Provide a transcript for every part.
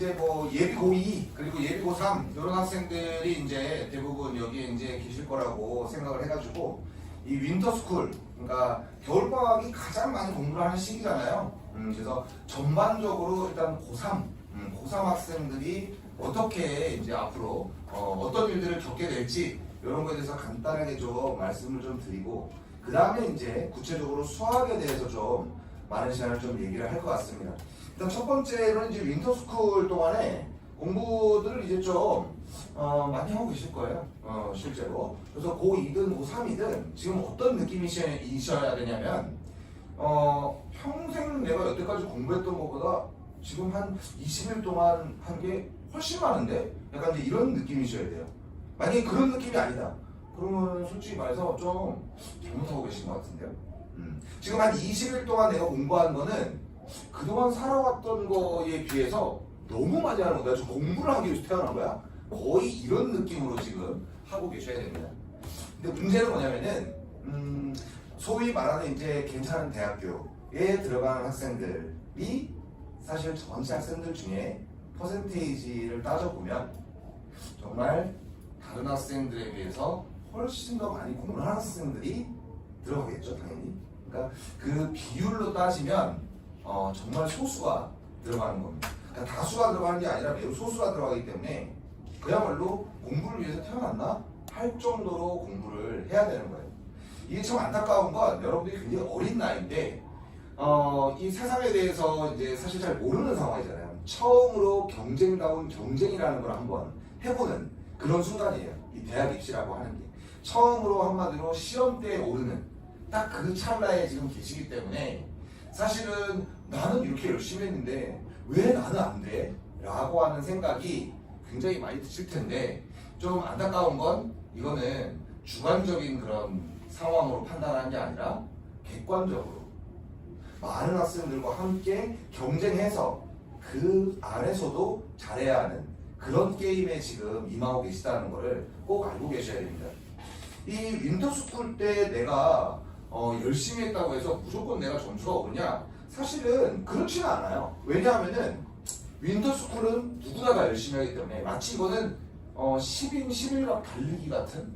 이제 뭐 예비 고2 그리고 예비 고3 이런 학생들이 이제 대부분 여기에 이제 계실 거라고 생각을 해가지고 이 윈터스쿨 그러니까 겨울방학이 가장 많이 공부를 하는 시기잖아요. 그래서 전반적으로 일단 고3 고3 학생들이 어떻게 이제 앞으로 어떤 일들을 겪게 될지 이런 거에 대해서 간단하게 좀 말씀을 좀 드리고 그 다음에 이제 구체적으로 수학에 대해서 좀 많은 시간을 좀 얘기를 할 것 같습니다. 일단 첫 번째로는 이제 윈터스쿨 동안에 공부들을 이제 좀 많이 하고 계실 거예요. 실제로. 그래서 고2든 고3이든 지금 어떤 느낌이셔야 되냐면 평생 내가 여태까지 공부했던 것보다 지금 한 20일 동안 한 게 훨씬 많은데? 약간 이제 이런 느낌이셔야 돼요. 만약에 그런 느낌이 아니다. 그러면 솔직히 말해서 좀 잘못하고 계신 것 같은데요. 지금 한 20일 동안 내가 공부한 거는 그동안 살아왔던 거에 비해서 너무 많이 하는 거야. 저 공부를 하기 위해서 태어난 거야. 거의 이런 느낌으로 지금 하고 계셔야 됩니다. 근데 문제는 뭐냐면은 소위 말하는 이제 괜찮은 대학교에 들어가는 학생들이 사실 전체 학생들 중에 퍼센테이지를 따져보면 정말 다른 학생들에 비해서 훨씬 더 많이 공부를 하는 학생들이 들어가겠죠, 당연히. 그러니까 그 비율로 따지면 정말 소수가 들어가는 겁니다. 그러니까 다수가 들어가는 게 아니라 매우 소수가 들어가기 때문에 그야말로 공부를 위해서 태어났나 할 정도로 공부를 해야 되는 거예요. 이게 참 안타까운 건 여러분들이 굉장히 어린 나이인데 이 세상에 대해서 이제 사실 잘 모르는 상황이잖아요. 처음으로 경쟁다운 경쟁이라는 걸 한번 해보는 그런 순간이에요. 이 대학 입시라고 하는 게 처음으로 한마디로 시험대에 오르는 딱 그 찰나에 지금 계시기 때문에 사실은 나는 이렇게 열심히 했는데 왜 나는 안 돼? 라고 하는 생각이 굉장히 많이 드실 텐데 좀 안타까운 건 이거는 주관적인 그런 상황으로 판단하는 게 아니라 객관적으로 많은 학생들과 함께 경쟁해서 그 안에서도 잘해야 하는 그런 게임에 지금 임하고 계시다는 것을 꼭 알고 계셔야 됩니다. 이 윈터스쿨 때 내가 열심히 했다고 해서 무조건 내가 점수가 오르냐? 사실은 그렇지는 않아요. 왜냐하면은 윈터스쿨은 누구나 다 열심히 하기 때문에 마치 이거는 10인 11각 달리기 같은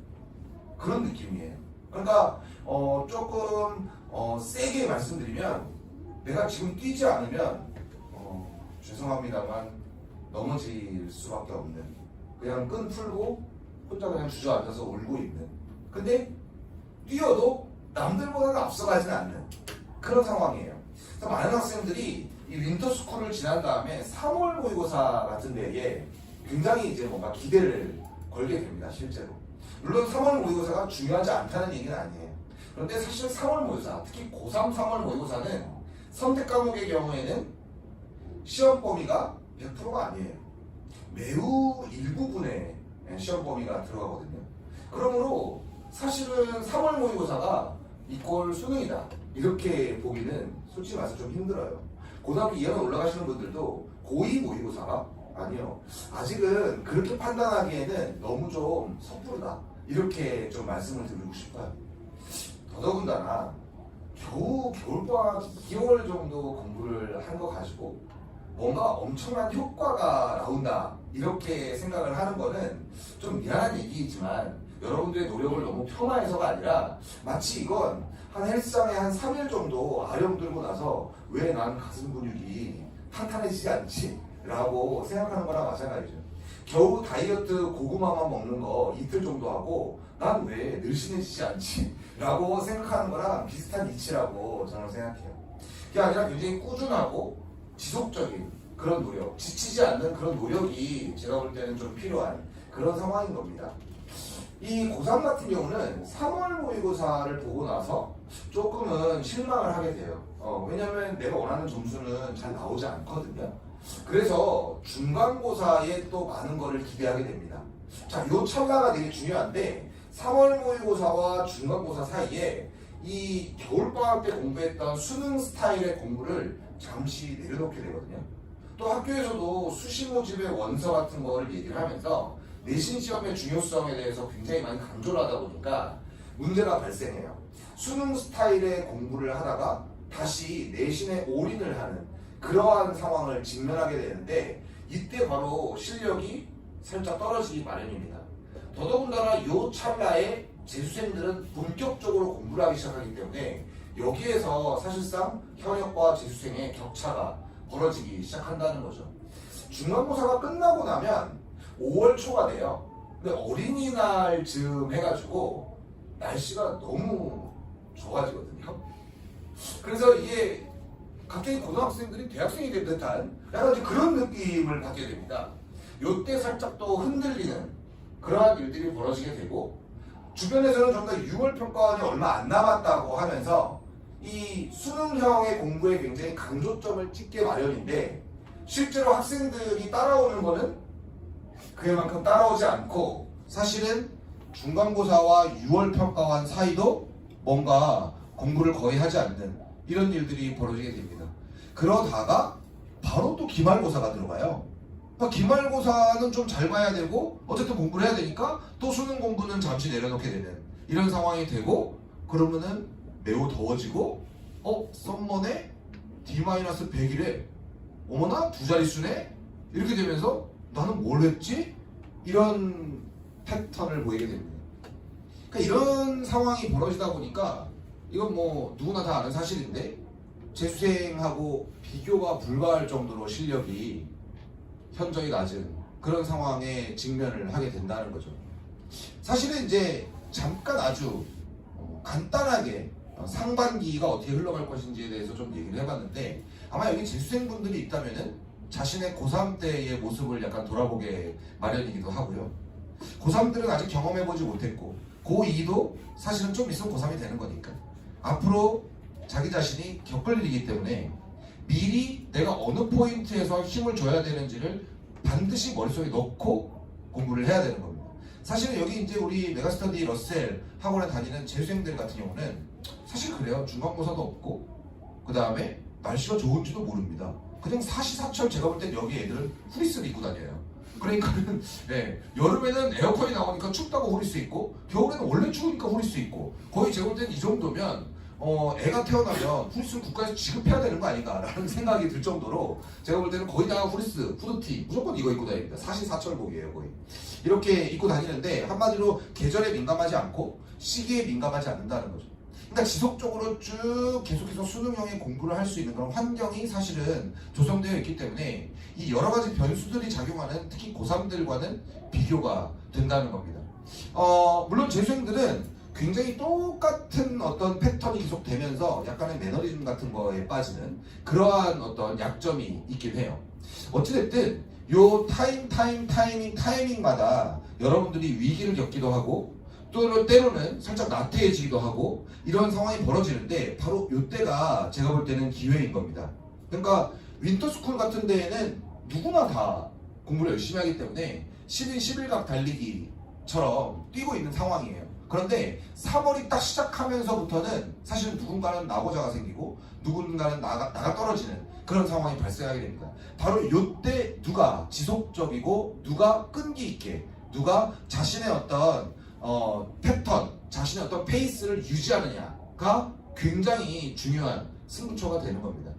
그런 느낌이에요. 그러니까 조금 세게 말씀드리면 내가 지금 뛰지 않으면 죄송합니다만 넘어질 수밖에 없는 그냥 끈 풀고 혼자 그냥 주저앉아서 울고 있는 근데 뛰어도 남들보다는 앞서가지는 않는 그런 상황이에요. 그래서 많은 학생들이 이 윈터스쿨을 지난 다음에 3월 모의고사 같은 데에 굉장히 이제 뭔가 기대를 걸게 됩니다. 실제로. 물론 3월 모의고사가 중요하지 않다는 얘기는 아니에요. 그런데 사실 3월 모의고사, 특히 고3 3월 모의고사는 선택 과목의 경우에는 시험 범위가 100%가 아니에요. 매우 일부분의 시험 범위가 들어가거든요. 그러므로 사실은 3월 모의고사가 이꼴 수능이다 이렇게 보기는 솔직히 말해서 좀 힘들어요. 고등학교 2학년 올라가시는 분들도 고2 모의고사가 아니요. 아직은 그렇게 판단하기에는 너무 좀 섣부르다 이렇게 좀 말씀을 드리고 싶어요. 더더군다나 겨울방학 2개월 정도 공부를 한 거 가지고 뭔가 엄청난 효과가 나온다 이렇게 생각을 하는 거는 좀 미안한 얘기이지만 여러분들의 노력을 너무 폄하해서가 아니라 마치 이건 한 헬스장에 한 3일 정도 아령 들고 나서 왜 난 가슴 근육이 탄탄해지지 않지? 라고 생각하는 거랑 마찬가지죠. 겨우 다이어트 고구마만 먹는 거 이틀 정도 하고 난 왜 늘씬해지지 않지? 라고 생각하는 거랑 비슷한 이치라고 저는 생각해요. 그게 아니라 굉장히 꾸준하고 지속적인 그런 노력, 지치지 않는 그런 노력이 제가 볼 때는 좀 필요한 그런 상황인 겁니다. 이 고3 같은 경우는 3월 모의고사를 보고 나서 조금은 실망을 하게 돼요. 왜냐면 내가 원하는 점수는 잘 나오지 않거든요. 그래서 중간고사에 또 많은 거를 기대하게 됩니다. 자, 요 찰나가 되게 중요한데 3월 모의고사와 중간고사 사이에 이 겨울방학 때 공부했던 수능 스타일의 공부를 잠시 내려놓게 되거든요. 또 학교에서도 수시 모집의 원서 같은 거를 얘기를 하면서 내신 시험의 중요성에 대해서 굉장히 많이 강조를 하다 보니까 문제가 발생해요. 수능 스타일의 공부를 하다가 다시 내신에 올인을 하는 그러한 상황을 직면하게 되는데 이때 바로 실력이 살짝 떨어지기 마련입니다. 더더군다나 요 찰나에 재수생들은 본격적으로 공부를 하기 시작하기 때문에 여기에서 사실상 현역과 재수생의 격차가 벌어지기 시작한다는 거죠. 중간고사가 끝나고 나면 5월 초가 돼요. 근데 어린이날 즈음 해가지고 날씨가 너무 좋아지거든요. 그래서 이게 갑자기 고등학생들이 대학생이 된 듯한 약간 좀 그런 느낌을 받게 됩니다. 요때 살짝 또 흔들리는 그러한 일들이 벌어지게 되고, 주변에서는 전부 다 6월 평가원이 얼마 안 남았다고 하면서 이 수능형의 공부에 굉장히 강조점을 찍게 마련인데, 실제로 학생들이 따라오는 거는 그만큼 따라오지 않고, 사실은 중간고사와 6월 평가원 사이도 뭔가 공부를 거의 하지 않는 이런 일들이 벌어지게 됩니다. 그러다가 바로 또 기말고사가 들어가요. 그러니까 기말고사는 좀 잘 봐야 되고 어쨌든 공부를 해야 되니까 또 수능 공부는 잠시 내려놓게 되는 이런 상황이 되고, 그러면은 매우 더워지고 썸머네 D-100이래, 어머나 두 자릿수네, 이렇게 되면서 나는 뭘 했지? 이런 패턴을 보이게 됩니다. 그러니까 이런 상황이 벌어지다 보니까 이건 뭐 누구나 다 아는 사실인데, 재수생하고 비교가 불가할 정도로 실력이 현저히 낮은 그런 상황에 직면을 하게 된다는 거죠. 사실은 이제 잠깐 아주 간단하게 상반기가 어떻게 흘러갈 것인지에 대해서 좀 얘기를 해봤는데, 아마 여기 재수생분들이 있다면은 자신의 고3 때의 모습을 약간 돌아보게 마련이기도 하고요. 고3들은 아직 경험해보지 못했고, 고2도 사실은 좀 있으면 고3이 되는 거니까 앞으로 자기 자신이 겪을 일이기 때문에 미리 내가 어느 포인트에서 힘을 줘야 되는지를 반드시 머릿속에 넣고 공부를 해야 되는 겁니다. 사실은 여기 이제 우리 메가스터디 러셀 학원에 다니는 재수생들 같은 경우는 사실 그래요. 중간고사도 없고 그 다음에 날씨가 좋은지도 모릅니다. 그냥 사시사철 제가 볼 땐 여기 애들은 후리스를 입고 다녀요. 그러니까는 여름에는 에어컨이 나오니까 춥다고 후릴 수 있고, 겨울에는 원래 추우니까 후릴 수 있고, 거의 제가 볼 땐 이 정도면 애가 태어나면 후리스를 국가에서 지급해야 되는 거 아닌가라는 생각이 들 정도로 제가 볼 때는 거의 다 후리스, 후드티 무조건 이거 입고 다닙니다. 사시사철복이에요 거의. 이렇게 입고 다니는데 한마디로 계절에 민감하지 않고 시기에 민감하지 않는다는 거죠. 그러니까 지속적으로 쭉 계속해서 수능형의 공부를 할 수 있는 그런 환경이 사실은 조성되어 있기 때문에 이 여러 가지 변수들이 작용하는 특히 고3들과는 비교가 된다는 겁니다. 물론 재수생들은 굉장히 똑같은 어떤 패턴이 계속되면서 약간의 매너리즘 같은 거에 빠지는 그러한 어떤 약점이 있긴 해요. 어찌됐든 요 타이밍마다 여러분들이 위기를 겪기도 하고 또 때로는 살짝 나태해지기도 하고 이런 상황이 벌어지는데, 바로 이때가 제가 볼 때는 기회인 겁니다. 그러니까 윈터스쿨 같은 데에는 누구나 다 공부를 열심히 하기 때문에 10인 11각 달리기처럼 뛰고 있는 상황이에요. 그런데 3월이 딱 시작하면서부터는 사실은 누군가는 낙오자가 생기고 누군가는 나가 떨어지는 그런 상황이 발생하게 됩니다. 바로 이때 누가 지속적이고 누가 끈기 있게 누가 자신의 어떤 패턴, 자신의 어떤 페이스를 유지하느냐가 굉장히 중요한 승부처가 되는 겁니다.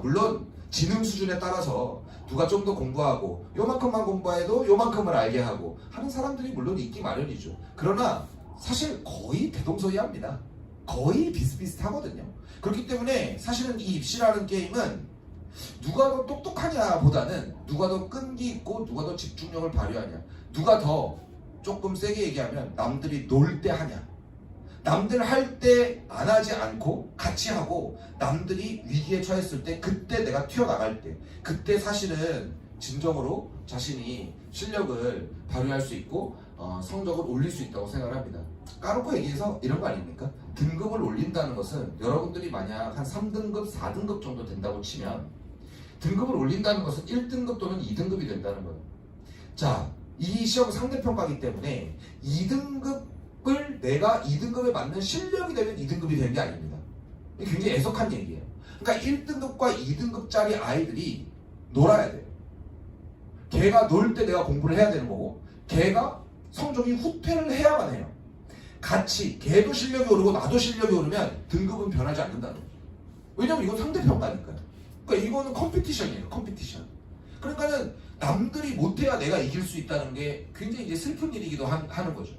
물론 지능 수준에 따라서 누가 좀 더 공부하고 요만큼만 공부해도 요만큼을 알게 하고 하는 사람들이 물론 있기 마련이죠. 그러나 사실 거의 대동소이합니다. 거의 비슷비슷하거든요. 그렇기 때문에 사실은 이 입시라는 게임은 누가 더 똑똑하냐 보다는 누가 더 끈기 있고 누가 더 집중력을 발휘하냐, 누가 더 조금 세게 얘기하면 남들이 놀 때 하냐, 남들 할 때 안 하지 않고 같이 하고 남들이 위기에 처했을 때 그때 내가 튀어나갈 때 그때 사실은 진정으로 자신이 실력을 발휘할 수 있고 성적을 올릴 수 있다고 생각을 합니다. 까놓고 얘기해서 이런 거 아닙니까? 등급을 올린다는 것은 여러분들이 만약 한 3등급, 4등급 정도 된다고 치면 등급을 올린다는 것은 1등급 또는 2등급이 된다는 거예요. 자, 이 시험은 상대평가이기 때문에 2등급을 내가 2등급에 맞는 실력이 되면 2등급이 되는 게 아닙니다. 이게 굉장히 애석한 얘기예요. 그러니까 1등급과 2등급짜리 아이들이 놀아야 돼요. 걔가 놀 때 내가 공부를 해야 되는 거고, 걔가 성적이 후퇴를 해야만 해요. 같이 걔도 실력이 오르고 나도 실력이 오르면 등급은 변하지 않는다는 거예요. 왜냐면 이건 상대평가니까요. 그러니까 이거는 컴피티션이에요. 컴피티션. 그러니까는 남들이 못해야 내가 이길 수 있다는 게 굉장히 이제 슬픈 일이기도 하는 거죠.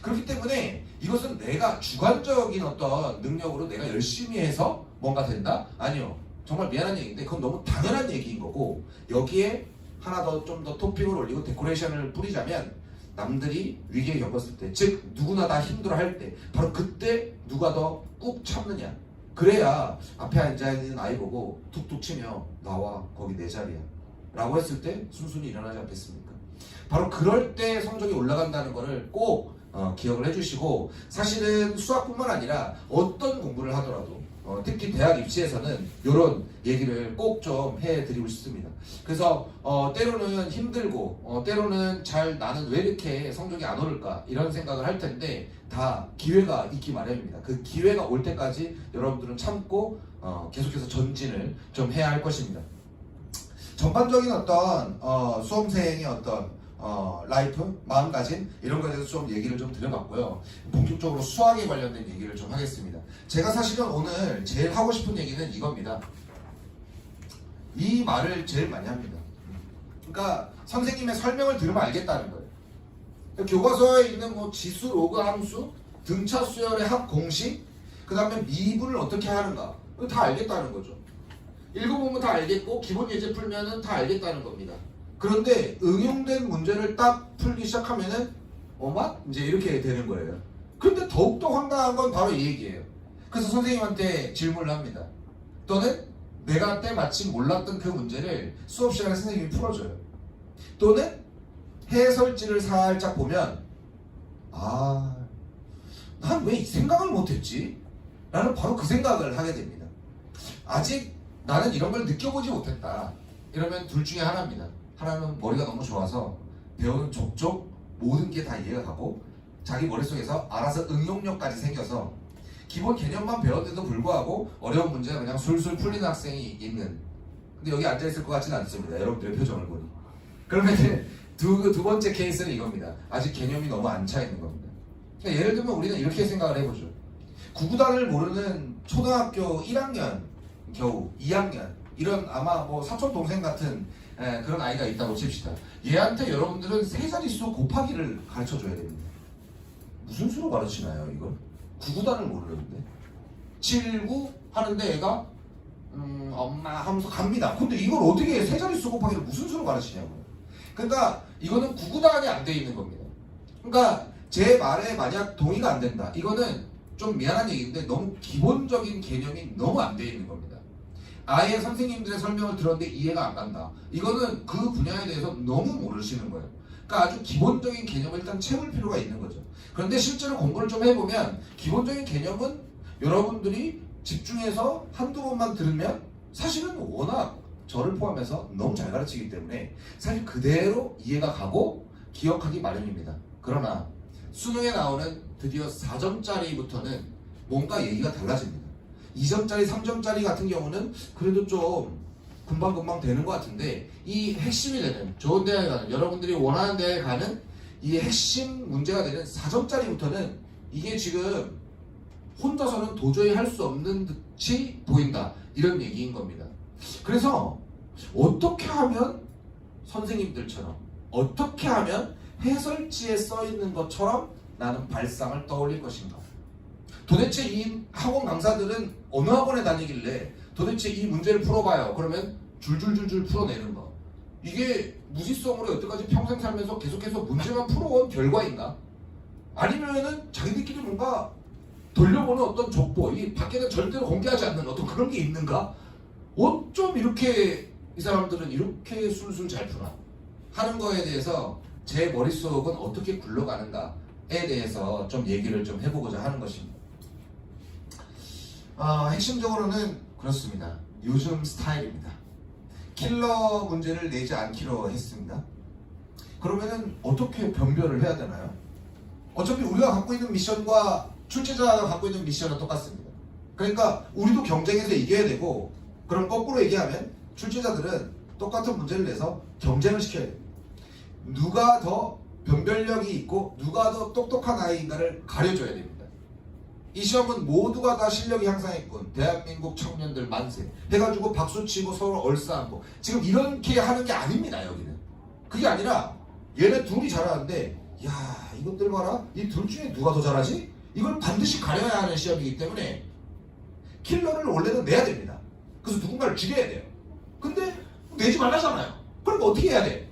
그렇기 때문에 이것은 내가 주관적인 어떤 능력으로 내가 열심히 해서 뭔가 된다? 아니요. 정말 미안한 얘기인데 그건 너무 당연한 얘기인 거고, 여기에 하나 더 좀 더 토핑을 올리고 데코레이션을 뿌리자면, 남들이 위기에 겪었을 때, 즉 누구나 다 힘들어할 때, 바로 그때 누가 더 꾹 참느냐. 그래야 앞에 앉아있는 아이 보고 툭툭 치며 나와 거기 내 자리야 라고 했을 때 순순히 일어나지 않겠습니까? 바로 그럴 때 성적이 올라간다는 것을 꼭 기억을 해주시고, 사실은 수학뿐만 아니라 어떤 공부를 하더라도 특히 대학 입시에서는 이런 얘기를 꼭 좀 해드리고 싶습니다. 그래서 때로는 힘들고 때로는 나는 왜 이렇게 성적이 안 오를까 이런 생각을 할 텐데, 다 기회가 있기 마련입니다. 그 기회가 올 때까지 여러분들은 참고 계속해서 전진을 좀 해야 할 것입니다. 전반적인 어떤 수험생의 어떤 라이프, 마음가짐 이런 것에 대해서 좀 얘기를 좀 드려봤고요. 본격적으로 수학에 관련된 얘기를 좀 하겠습니다. 제가 사실은 오늘 제일 하고 싶은 얘기는 이겁니다. 이 말을 제일 많이 합니다. 그러니까 선생님의 설명을 들으면 알겠다는 거예요. 교과서에 있는 뭐 지수, 로그, 함수, 등차 수열의 합 공식, 그 다음에 미분을 어떻게 하는가, 다 알겠다는 거죠. 읽어보면 다 알겠고 기본 예제 풀면은 다 알겠다는 겁니다. 그런데 응용된 문제를 딱 풀기 시작하면은 이제 이렇게 되는 거예요. 근데 더욱더 황당한 건 바로 이 얘기예요. 그래서 선생님한테 질문을 합니다. 또는 내가 때마침 몰랐던 그 문제를 수업 시간에 선생님이 풀어줘요. 또는 해설지를 살짝 보면 난 왜 이 생각을 못했지? 라는 바로 그 생각을 하게 됩니다. 아직 나는 이런 걸 느껴보지 못했다. 이러면 둘 중에 하나입니다. 하나는 머리가 너무 좋아서 배우는 족족 모든 게 다 이해가 가고 자기 머릿속에서 알아서 응용력까지 생겨서 기본 개념만 배웠는데도 불구하고 어려운 문제가 그냥 술술 풀리는 학생이 있는, 근데 여기 앉아있을 것 같지는 않습니다. 여러분들의 표정을 보니. 그러면 두 번째 케이스는 이겁니다. 아직 개념이 너무 안 차 있는 겁니다. 그러니까 예를 들면 우리는 이렇게 생각을 해보죠. 구구단을 모르는 초등학교 1학년 겨우 2학년 이런 아마 뭐 사촌 동생 같은 그런 아이가 있다고 칩시다. 얘한테 여러분들은 세 자릿수 곱하기를 가르쳐 줘야 됩니다. 무슨 수로 가르치나요 이걸? 구구단을 모르는데 7, 9 하는데 애가 엄마 하면서 갑니다. 근데 이걸 어떻게 세 자릿수 곱하기를 무슨 수로 가르치냐고요. 그러니까 이거는 구구단이 안 돼 있는 겁니다. 그러니까 제 말에 만약 동의가 안 된다, 이거는 좀 미안한 얘기인데 너무 기본적인 개념이 너무 안 돼 있는 겁니다. 아예 선생님들의 설명을 들었는데 이해가 안 간다, 이거는 그 분야에 대해서 너무 모르시는 거예요. 그러니까 아주 기본적인 개념을 일단 채울 필요가 있는 거죠. 그런데 실제로 공부를 좀 해보면 기본적인 개념은 여러분들이 집중해서 한두 번만 들으면 사실은 워낙 저를 포함해서 너무 잘 가르치기 때문에 사실 그대로 이해가 가고 기억하기 마련입니다. 그러나 수능에 나오는 드디어 4점짜리부터는 뭔가 얘기가 달라집니다. 2점짜리, 3점짜리 같은 경우는 그래도 좀 금방금방 되는 것 같은데, 이 핵심이 되는, 좋은 대학에 가는, 여러분들이 원하는 대학에 가는 이 핵심 문제가 되는 4점짜리부터는 이게 지금 혼자서는 도저히 할 수 없는 듯이 보인다, 이런 얘기인 겁니다. 그래서 어떻게 하면 선생님들처럼, 어떻게 하면 해설지에 써 있는 것처럼 나는 발상을 떠올릴 것인가? 도대체 이 학원 강사들은 어느 학원에 다니길래 도대체 이 문제를 풀어봐요. 그러면 줄줄줄줄 풀어내는 거. 이게 무지성으로 여태까지 평생 살면서 계속해서 문제만 풀어온 결과인가? 아니면은 자기들끼리 뭔가 돌려보는 어떤 족보, 이 밖에는 절대로 공개하지 않는 어떤 그런 게 있는가? 어쩜 이렇게 이 사람들은 이렇게 술술 잘 푸나? 하는 거에 대해서 제 머릿속은 어떻게 굴러가는가에 대해서 좀 얘기를 좀 해보고자 하는 것입니다. 핵심적으로는 그렇습니다. 요즘 스타일입니다. 킬러 문제를 내지 않기로 했습니다. 그러면은 어떻게 변별을 해야 되나요? 어차피 우리가 갖고 있는 미션과 출제자가 갖고 있는 미션은 똑같습니다. 그러니까 우리도 경쟁에서 이겨야 되고, 그럼 거꾸로 얘기하면 출제자들은 똑같은 문제를 내서 경쟁을 시켜야 돼요. 누가 더 변별력이 있고 누가 더 똑똑한 아이인가를 가려줘야 됩니다. 이 시험은 모두가 다 실력이 향상했군, 대한민국 청년들 만세 해가지고 박수치고 서로 얼싸안고 지금 이렇게 하는 게 아닙니다. 여기는 그게 아니라 얘네 둘이 잘하는데 야 이것들 봐라 이 둘 중에 누가 더 잘하지? 이걸 반드시 가려야 하는 시험이기 때문에 킬러를 원래는 내야 됩니다. 그래서 누군가를 죽여야 돼요. 근데 내지 말라잖아요. 그럼 어떻게 해야 돼?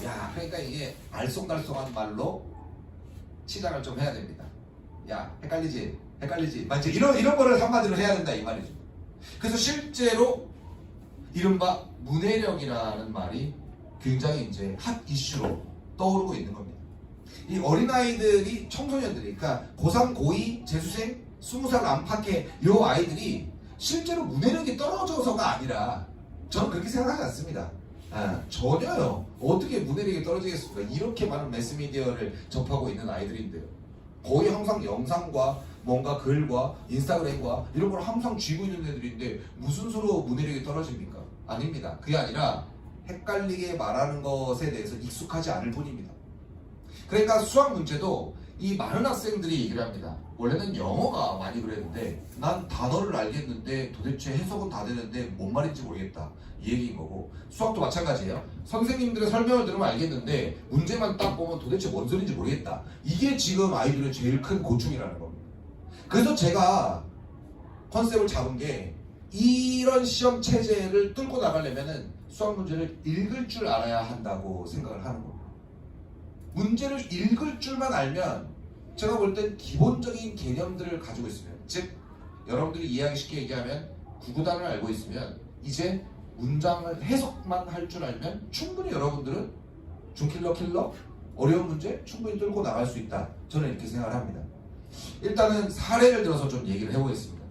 야 그러니까 이게 알쏭달쏭한 말로 치장을 좀 해야 됩니다. 야 헷갈리지? 맞지? 이런 거를 한마디로 해야 된다 이 말이죠. 그래서 실제로 이른바 문해력이라는 말이 굉장히 이제 핫 이슈로 떠오르고 있는 겁니다. 이 어린아이들이 청소년들이 그러니까 고3, 고2, 재수생, 20살 안팎의 요 아이들이 실제로 문해력이 떨어져서가 아니라 저는 그렇게 생각하지 않습니다. 전혀요. 어떻게 문해력이 떨어지겠습니까? 이렇게 많은 매스미디어를 접하고 있는 아이들인데요. 거의 항상 영상과 뭔가 글과 인스타그램과 이런 걸 항상 쥐고 있는 애들인데 무슨 수로 문해력이 떨어집니까? 아닙니다. 그게 아니라 헷갈리게 말하는 것에 대해서 익숙하지 않을 뿐입니다. 그러니까 수학 문제도 이 많은 학생들이 얘기를 합니다. 원래는 영어가 많이 그랬는데 난 단어를 알겠는데 도대체 해석은 다 되는데 뭔 말인지 모르겠다 이 얘기인 거고, 수학도 마찬가지예요. 선생님들의 설명을 들으면 알겠는데 문제만 딱 보면 도대체 뭔 소리인지 모르겠다. 이게 지금 아이들의 제일 큰 고충이라는 겁니다. 그래서 제가 컨셉을 잡은 게 이런 시험 체제를 뚫고 나가려면은 수학 문제를 읽을 줄 알아야 한다고 생각을 하는 겁니다. 문제를 읽을 줄만 알면 제가 볼 땐 기본적인 개념들을 가지고 있으면, 즉 여러분들이 이해하기 쉽게 얘기하면 구구단을 알고 있으면 이제 문장을 해석만 할 줄 알면 충분히 여러분들은 중킬러 어려운 문제 충분히 뚫고 나갈 수 있다. 저는 이렇게 생각을 합니다. 일단은 사례를 들어서 좀 얘기를 해보겠습니다.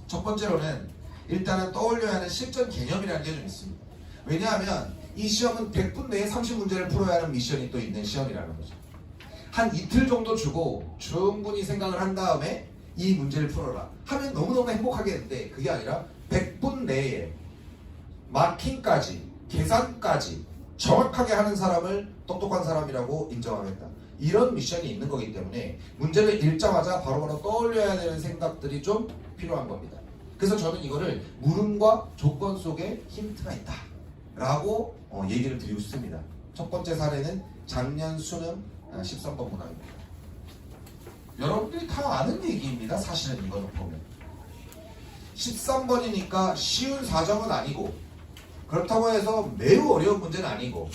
첫 번째로는 일단은 떠올려야 하는 실전 개념이라는 게 좀 있습니다. 왜냐하면 이 시험은 100분 내에 30문제를 풀어야 하는 미션이 또 있는 시험이라는 거죠. 한 이틀 정도 주고 충분히 생각을 한 다음에 이 문제를 풀어라 하면 너무너무 행복하겠는데, 그게 아니라 100분 내에 마킹까지 계산까지 정확하게 하는 사람을 똑똑한 사람이라고 인정하겠다. 이런 미션이 있는 거기 때문에 문제를 읽자마자 바로바로 떠올려야 되는 생각들이 좀 필요한 겁니다. 그래서 저는 이거를 물음과 조건 속에 힌트가 있다 라고 얘기를 드리고 싶습니다. 첫 번째 사례는 작년 수능 13번 문항입니다. 여러분들이 다 아는 얘기입니다. 사실은 이거는 보면 13번이니까 쉬운 4점은 아니고, 그렇다고 해서 매우 어려운 문제는 아니고,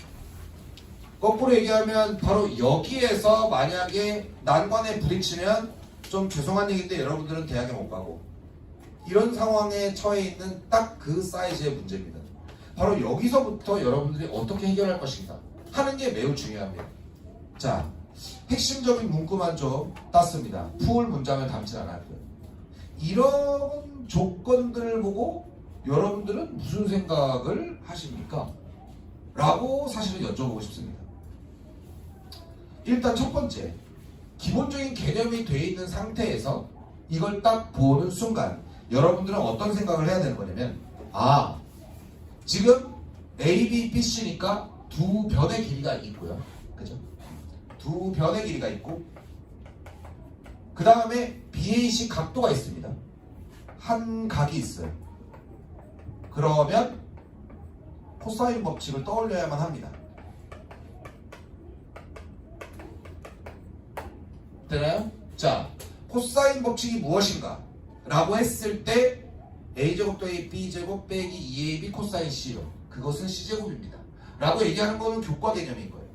거꾸로 얘기하면 바로 여기에서 만약에 난관에 부딪히면 좀 죄송한 얘기인데 여러분들은 대학에 못 가고, 이런 상황에 처해 있는 딱 그 사이즈의 문제입니다. 바로 여기서부터 여러분들이 어떻게 해결할 것인가 하는 게 매우 중요합니다. 자, 핵심적인 문구만 좀 땄습니다. 풀 문장을 담지 않았고요. 이런 조건들을 보고 여러분들은 무슨 생각을 하십니까? 라고 사실은 여쭤보고 싶습니다. 일단 첫 번째, 기본적인 개념이 돼 있는 상태에서 이걸 딱 보는 순간 여러분들은 어떤 생각을 해야 되는 거냐면, 지금 A, B, B, C니까 두 변의 길이가 있고요. 그죠? 두 변의 길이가 있고, 그 다음에 BAC 각도가 있습니다. 한 각이 있어요. 그러면 코사인 법칙을 떠올려야만 합니다. 되나요? 자, 코사인 법칙이 무엇인가? 라고 했을 때 A제곱 더하기 B제곱 빼기 2AB 코사인 C요. 그것은 C제곱입니다. 라고 얘기하는 거는 교과 개념인 거예요.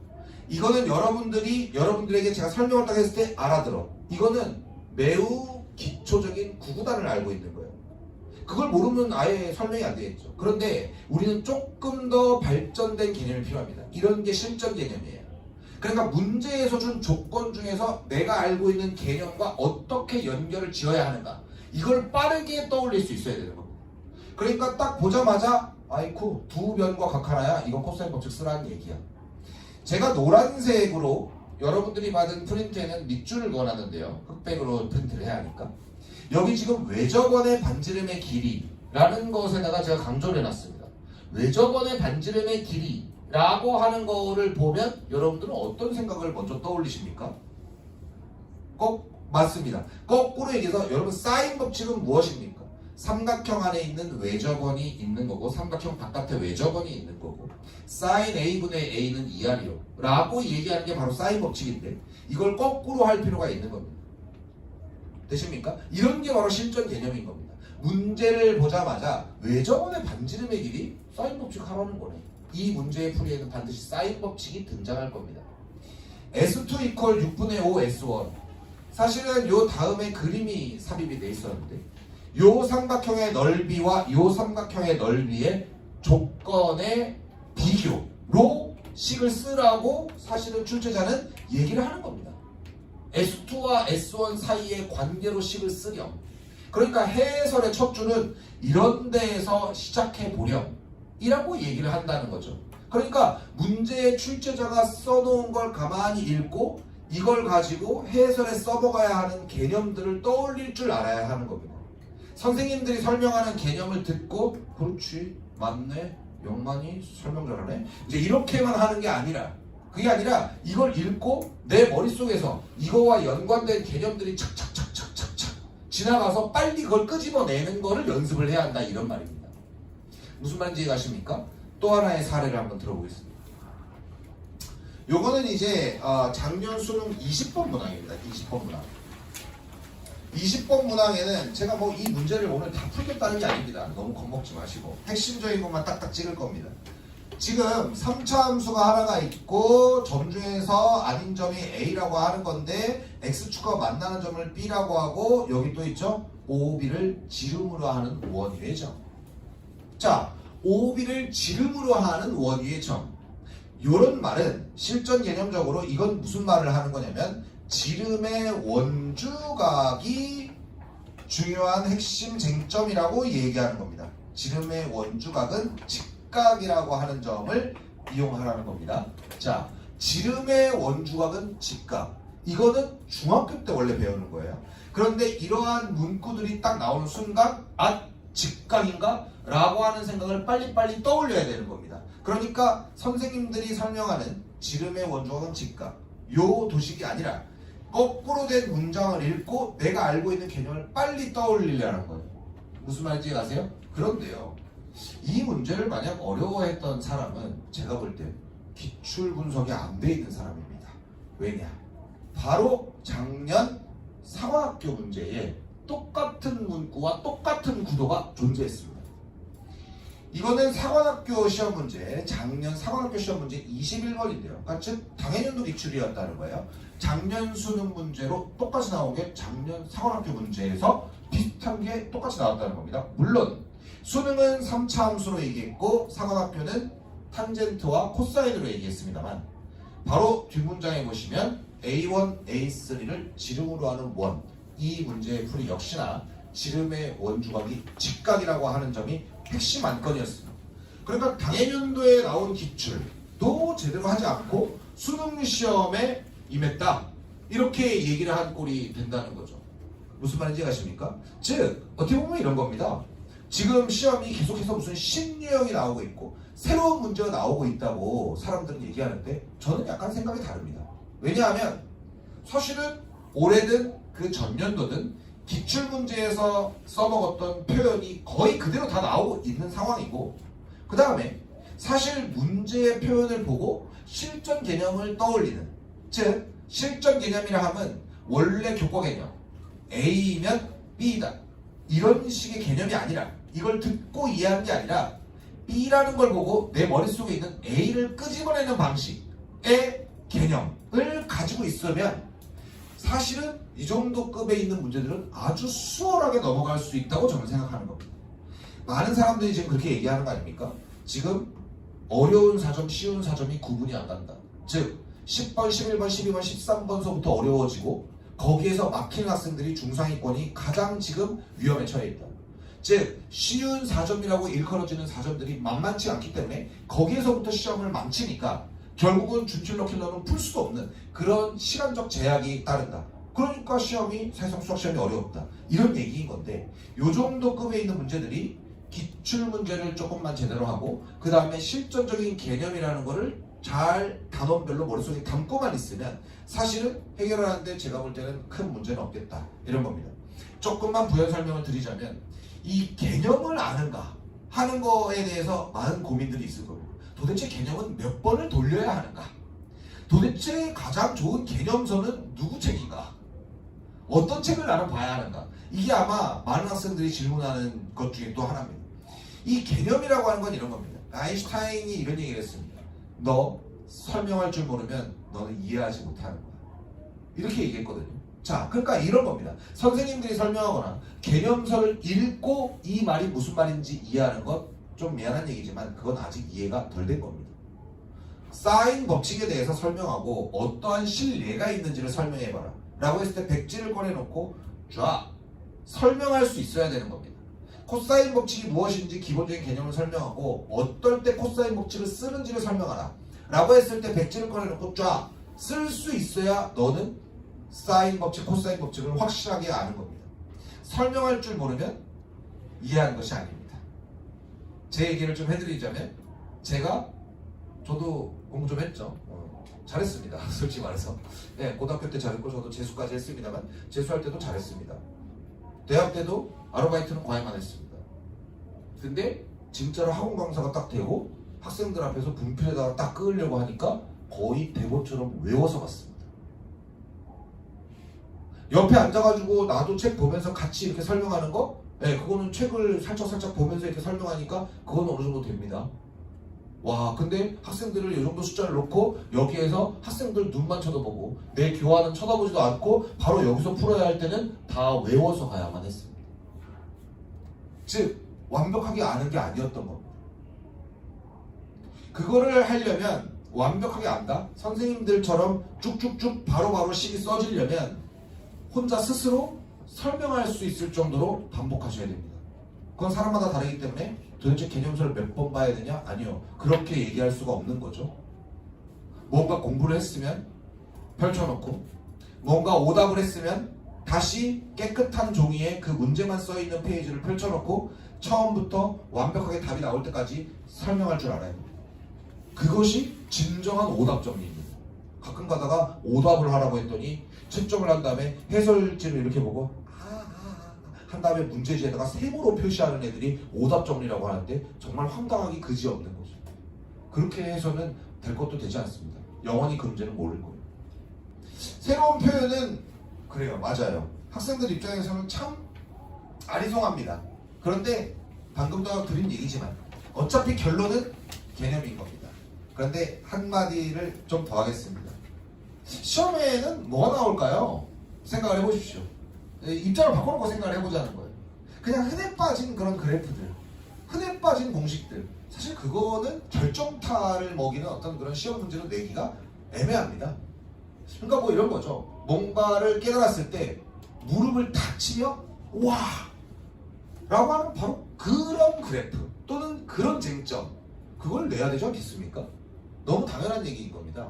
이거는 여러분들에게 제가 설명을 딱 했을 때 알아들어. 이거는 매우 기초적인 구구단을 알고 있는 거예요. 그걸 모르면 아예 설명이 안 되겠죠. 그런데 우리는 조금 더 발전된 개념이 필요합니다. 이런 게 실전 개념이에요. 그러니까 문제에서 준 조건 중에서 내가 알고 있는 개념과 어떻게 연결을 지어야 하는가, 이걸 빠르게 떠올릴 수 있어야 되는 겁니다. 그러니까 딱 보자마자 아이쿠 두 변과 각 하나야, 이건 코사인 법칙 쓰라는 얘기야. 제가 노란색으로 여러분들이 받은 프린트에는 밑줄을 그어놨는데요. 흑백으로 프린트를 해야 하니까 여기 지금 외접원의 반지름의 길이라는 것에다가 제가 강조를 해놨습니다. 외접원의 반지름의 길이라고 하는 거를 보면 여러분들은 어떤 생각을 먼저 떠올리십니까? 맞습니다. 거꾸로 얘기해서 여러분 사인 법칙은 무엇입니까? 삼각형 안에 있는 외접원이 있는 거고 삼각형 바깥에 외접원이 있는 거고 sin a분의 a는 2r이요 라고 얘기하는 게 바로 사인 법칙인데 이걸 거꾸로 할 필요가 있는 겁니다. 되십니까? 이런 게 바로 실전 개념인 겁니다. 문제를 보자마자 외접원의 반지름의 길이 사인 법칙 하라는 거네. 이 문제의 풀이에는 반드시 사인 법칙이 등장할 겁니다. S2 이퀄 6분의 5 S1 사실은 요 다음에 그림이 삽입이 돼 있었는데 요 삼각형의 넓이와 요 삼각형의 넓이의 조건의 비교로 식을 쓰라고 사실은 출제자는 얘기를 하는 겁니다. S2와 S1 사이의 관계로 식을 쓰렴. 그러니까 해설의 첫 줄은 이런 데에서 시작해 보렴 이라고 얘기를 한다는 거죠. 그러니까 문제의 출제자가 써놓은 걸 가만히 읽고 이걸 가지고 해설에 써먹어야 하는 개념들을 떠올릴 줄 알아야 하는 겁니다. 선생님들이 설명하는 개념을 듣고 그렇지 맞네 영만이 설명 잘하네 이제 이렇게만 하는 게 아니라 그게 아니라 이걸 읽고 내 머릿속에서 이거와 연관된 개념들이 착착착착착착 지나가서 빨리 그걸 끄집어내는 거를 연습을 해야 한다 이런 말입니다. 무슨 말인지 이해가십니까? 또 하나의 사례를 한번 들어보겠습니다. 요거는 이제 작년 수능 20번 문항입니다. 20번 문항. 20번 문항에는 제가 뭐 이 문제를 오늘 다 풀겠다는 게 아닙니다. 너무 겁먹지 마시고 핵심적인 것만 딱딱 찍을 겁니다. 지금 3차 함수가 하나가 있고 점 중에서 아닌 점이 A라고 하는 건데 X축과 만나는 점을 B라고 하고 여기 또 있죠? OB를 지름으로 하는 원위의 점. 자, OB를 지름으로 하는 원위의 점. 요런 말은 실전 개념적으로 이건 무슨 말을 하는 거냐면 지름의 원주각이 중요한 핵심 쟁점이라고 얘기하는 겁니다. 지름의 원주각은 직각이라고 하는 점을 이용하라는 겁니다. 자, 지름의 원주각은 직각. 이거는 중학교 때 원래 배우는 거예요. 그런데 이러한 문구들이 딱 나오는 순간 직각인가? 라고 하는 생각을 빨리빨리 떠올려야 되는 겁니다. 그러니까 선생님들이 설명하는 지름의 원주각은 직각. 요 도식이 아니라 거꾸로 된 문장을 읽고 내가 알고 있는 개념을 빨리 떠올리려는 거예요. 무슨 말인지 아세요? 그런데요. 이 문제를 만약 어려워했던 사람은 제가 볼 때 기출 분석이 안 돼 있는 사람입니다. 왜냐? 바로 작년 상황학교 문제에 똑같은 문구와 똑같은 구도가 존재했습니다. 이거는 상황학교 시험 문제, 작년 상황학교 시험 문제 21번인데요. 그러니까 즉 당해년도 기출이었다는 거예요. 작년 수능 문제로 똑같이 나온 게 작년 상황학교 문제에서 비슷한 게 똑같이 나왔다는 겁니다. 물론 수능은 3차 함수로 얘기했고 상황학교는 탄젠트와 코사인으로 얘기했습니다만 바로 뒷문장에 보시면 A1, A3를 지름으로 하는 원, 이 문제의 풀이 역시나 지름의 원주각이 직각이라고 하는 점이 핵심 안건이었습니다. 그러니까 당해년도에 나온 기출도 제대로 하지 않고 수능 시험에 임했다 이렇게 얘기를 한 꼴이 된다는 거죠. 무슨 말인지 아십니까? 즉 어떻게 보면 이런 겁니다. 지금 시험이 계속해서 무슨 신유형이 나오고 있고 새로운 문제가 나오고 있다고 사람들은 얘기하는데 저는 약간 생각이 다릅니다. 왜냐하면 사실은 올해든 그 전년도든 기출문제에서 써먹었던 표현이 거의 그대로 다 나오고 있는 상황이고 그 다음에 사실 문제의 표현을 보고 실전 개념을 떠올리는 즉 실전 개념이라 하면 원래 교과 개념 A면 B다 이런 식의 개념이 아니라 이걸 듣고 이해하는 게 아니라 B라는 걸 보고 내 머릿속에 있는 A를 끄집어내는 방식의 개념을 가지고 있으면 사실은 이 정도 급에 있는 문제들은 아주 수월하게 넘어갈 수 있다고 저는 생각하는 겁니다. 많은 사람들이 지금 그렇게 얘기하는 거 아닙니까? 지금 어려운 사점, 쉬운 사점이 구분이 안 간다. 즉 10번, 11번, 12번, 13번서부터 어려워지고 거기에서 막히는 학생들이 중상위권이 가장 지금 위험에 처해 있다. 즉 쉬운 4점이라고 일컬어지는 4점들이 만만치 않기 때문에 거기에서부터 시험을 망치니까 결국은 준킬러 킬러는 풀 수도 없는 그런 시간적 제약이 따른다. 그러니까 시험이 사실상 수학 시험이 어렵다. 이런 얘기인 건데 요 정도 급에 있는 문제들이 기출 문제를 조금만 제대로 하고 그 다음에 실전적인 개념이라는 거를 잘 단원별로 머릿속에 담고만 있으면 사실은 해결하는데 제가 볼 때는 큰 문제는 없겠다. 이런 겁니다. 조금만 부연 설명을 드리자면 이 개념을 아는가 하는 거에 대해서 많은 고민들이 있을 겁니다. 도대체 개념은 몇 번을 돌려야 하는가? 도대체 가장 좋은 개념서는 누구 책인가? 어떤 책을 나는 봐야 하는가? 이게 아마 많은 학생들이 질문하는 것 중에 또 하나입니다. 이 개념이라고 하는 건 이런 겁니다. 아인슈타인이 이런 얘기를 했습니다. 너 설명할 줄 모르면 너는 이해하지 못하는 거야. 이렇게 얘기했거든요. 자, 그러니까 이런 겁니다. 선생님들이 설명하거나 개념서를 읽고 이 말이 무슨 말인지 이해하는 것 좀 미안한 얘기지만 그건 아직 이해가 덜 된 겁니다. 사인 법칙에 대해서 설명하고 어떠한 실례가 있는지를 설명해봐라 라고 했을 때 백지를 꺼내놓고 쫙 설명할 수 있어야 되는 겁니다. 코사인 법칙이 무엇인지 기본적인 개념을 설명하고 어떨 때 코사인 법칙을 쓰는지를 설명하라 라고 했을 때 백지를 꺼내놓고 쫙 쓸 수 있어야 너는 사인 법칙, 코사인 법칙을 확실하게 아는 겁니다. 설명할 줄 모르면 이해하는 것이 아닙니다. 제 얘기를 좀 해드리자면 저도 공부 좀 했죠. 잘했습니다. 솔직히 말해서. 네, 고등학교 때 잘했고 저도 재수까지 했습니다만 재수할 때도 잘했습니다. 대학 때도 아르바이트는 과외만 했습니다. 근데 진짜로 학원 강사가 딱 되고 학생들 앞에서 분필에다가 딱 끄으려고 하니까 거의 대본처럼 외워서 갔습니다. 옆에 앉아가지고 나도 책 보면서 같이 이렇게 설명하는 거 네, 그거는 책을 살짝 보면서 이렇게 설명하니까 그건 어느 정도 됩니다. 와, 근데 학생들을 이 정도 숫자를 놓고 여기에서 학생들 눈만 쳐다보고 내 교환은 쳐다보지도 않고 바로 여기서 풀어야 할 때는 다 외워서 가야만 했습니다. 즉 완벽하게 아는 게 아니었던 겁니다. 그거를 하려면 완벽하게 안다? 선생님들처럼 쭉쭉쭉 바로바로 식이 써지려면 혼자 스스로 설명할 수 있을 정도로 반복하셔야 됩니다. 그건 사람마다 다르기 때문에 도대체 개념서를 몇 번 봐야 되냐? 아니요. 그렇게 얘기할 수가 없는 거죠. 뭔가 공부를 했으면 펼쳐놓고 뭔가 오답을 했으면 다시 깨끗한 종이에 그 문제만 써있는 페이지를 펼쳐놓고 처음부터 완벽하게 답이 나올 때까지 설명할 줄 알아야 됩니다. 그것이 진정한 오답 정리입니다. 가끔 가다가 오답을 하라고 했더니 채점을 한 다음에 해설지를 이렇게 보고 한 다음에 문제지에다가 세모로 표시하는 애들이 오답 정리라고 하는데 정말 황당하기 그지없는 거죠. 그렇게 해서는 될 것도 되지 않습니다. 영원히 그 문제는 모를 거예요. 새로운 표현은 그래요. 맞아요. 학생들 입장에서는 참 아리송합니다. 그런데 방금도 드린 얘기지만 어차피 결론은 개념인 겁니다. 그런데 한마디를 좀 더 하겠습니다. 시험에는 뭐가 나올까요? 생각을 해보십시오. 입장을 바꿔놓고 생각을 해보자는 거예요. 그냥 흔해 빠진 그런 그래프들, 흔해 빠진 공식들, 사실 그거는 결정타를 먹이는 어떤 그런 시험 문제로 내기가 애매합니다. 그러니까 뭐 이런 거죠. 뭔가를 깨달았을 때 무릎을 탁 치며 와! 라고 하는 바로 그런 그래프 또는 그런 쟁점, 그걸 내야 되지 않겠습니까? 너무 당연한 얘기인 겁니다.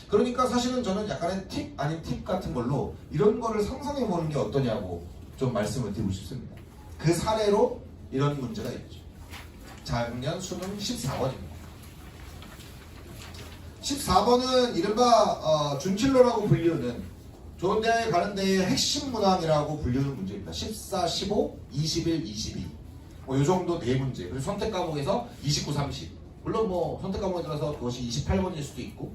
그러니까 사실은 저는 약간의 팁 아닌 팁 같은 걸로 이런 거를 상상해 보는 게 어떠냐고 좀 말씀을 드리고 싶습니다. 그 사례로 이런 문제가 있죠. 작년 수능 14번입니다. 14번은 이른바 준킬러라고 불리우는 좋은 대학에 가는 데의 핵심 문항이라고 불리우는 문제입니다. 14, 15, 21, 22 뭐 이 정도 네 문제. 그리고 선택 과목에서 29, 30 물론 뭐 선택 과목에 들어서 그것이 28번일 수도 있고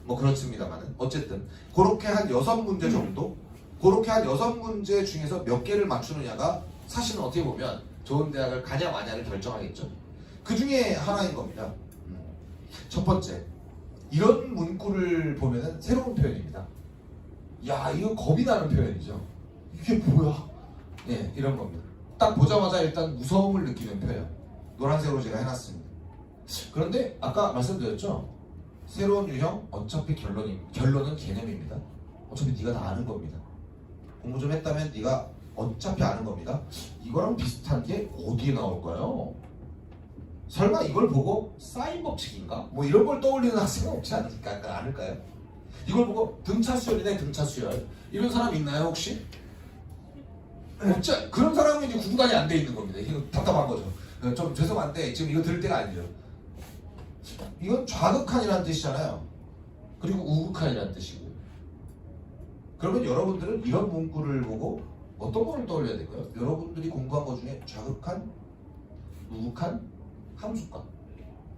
뭐 그렇습니다만은 어쨌든 그렇게 한 6문제 정도 그렇게 한 6문제 중에서 몇 개를 맞추느냐가 사실은 어떻게 보면 좋은 대학을 가냐 마냐를 결정하겠죠. 그 중에 하나인 겁니다. 첫 번째, 이런 문구를 보면은 새로운 표현입니다. 야, 이거 겁이 나는 표현이죠. 이게 뭐야? 예, 이런 겁니다. 딱 보자마자 일단 무서움을 느끼는 표현. 노란색으로 제가 해놨습니다. 그런데 아까 말씀드렸죠. 새로운 유형 어차피 결론은 개념입니다. 어차피 네가 다 아는 겁니다. 공부 좀 했다면 네가 어차피 아는 겁니다. 이거랑 비슷한 게 어디에 나올까요? 설마 이걸 보고 사인 법칙인가? 뭐 이런 걸 떠올리는 학생은 없지 않을까요? 이걸 보고 등차 수열이네 등차 수열 이런 사람 있나요 혹시? 없지. 그런 사람은 이제 구분이 안 돼 있는 겁니다. 이거 답답한 거죠. 좀 죄송한데 지금 이거 들을 때가 아니죠. 이건 좌극한이라는 뜻이잖아요. 그리고 우극한이라는 뜻이고요. 그러면 여러분들은 이런 문구를 보고 어떤 거를 떠올려야 될까요? 여러분들이 공부한 것 중에 좌극한, 우극한, 함수관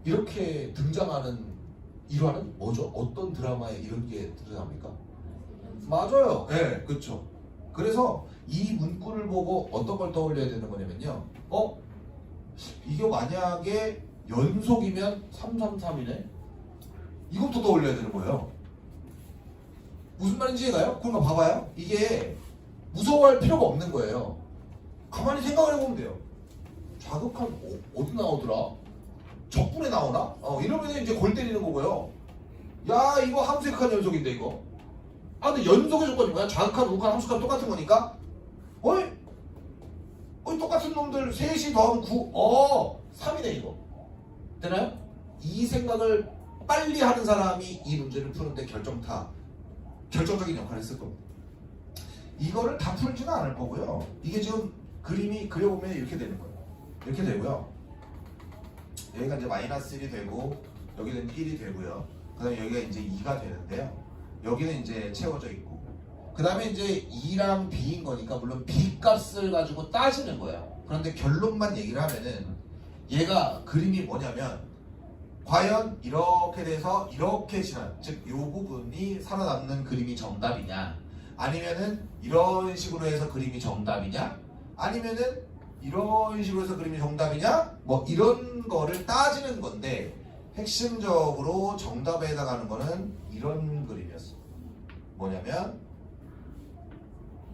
이렇게 등장하는 일화는 뭐죠? 어떤 드라마에 이런 게 등장합니까? 맞아요. 네, 그렇죠. 그래서 이 문구를 보고 어떤 걸 떠올려야 되는 거냐면요. 이게 만약에 연속이면 333이네? 이것도 떠올려야 되는 거예요. 무슨 말인지 이해가요? 그러니까 봐봐요. 이게 무서워할 필요가 없는 거예요. 가만히 생각을 해보면 돼요. 좌극한 어디 나오더라? 적분에 나오나? 이러면 이제 골 때리는 거고요. 야, 이거 함수의 극한 연속인데 이거. 근데 연속의 조건이 뭐야? 좌극한, 우극한, 함수간 똑같은 거니까. 어이 똑같은 놈들 셋이 더하면 9. 3이네 이거. 되나요? 이 생각을 빨리 하는 사람이 이 문제를 푸는데 결정적인 역할을 했을 겁니다. 이거를 다 풀지는 않을 거고요. 이게 지금 그림이 그려보면 이렇게 되는 거예요. 이렇게 되고요. 여기가 이제 -1이 되고 여기는 1이 되고요. 그 다음에 여기가 이제 2가 되는데요. 여기는 이제 채워져 있고 그 다음에 이제 2랑 B인 거니까 물론 B 값을 가지고 따지는 거예요. 그런데 결론만 얘기를 하면은 얘가 그림이 뭐냐면 과연 이렇게 돼서 이렇게 지난 즉 이 부분이 살아남는 그림이 정답이냐 아니면은 이런 식으로 해서 그림이 정답이냐 아니면은 이런 식으로 해서 그림이 정답이냐 뭐 이런 거를 따지는 건데 핵심적으로 정답에 해당하는 거는 이런 그림이었어. 뭐냐면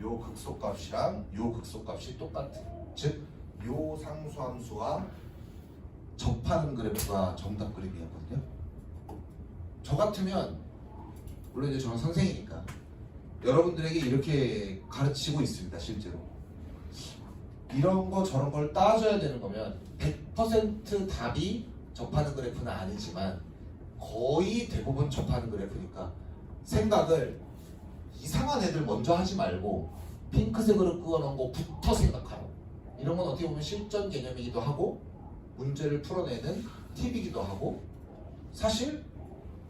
요 극소값이랑 요 극소값이 똑같은 즉 요 상수함수와 접하는 그래프가 정답 그림이었거든요. 저 같으면 물론 이제 저는 선생이니까 여러분들에게 이렇게 가르치고 있습니다. 실제로 이런 거 저런 걸 따져야 되는 거면 100% 답이 접하는 그래프는 아니지만 거의 대부분 접하는 그래프니까 생각을 이상한 애들 먼저 하지 말고 핑크색으로 그어놓은 거부터 생각하라. 이런 건 어떻게 보면 실전 개념이기도 하고 문제를 풀어내는 팁이기도 하고 사실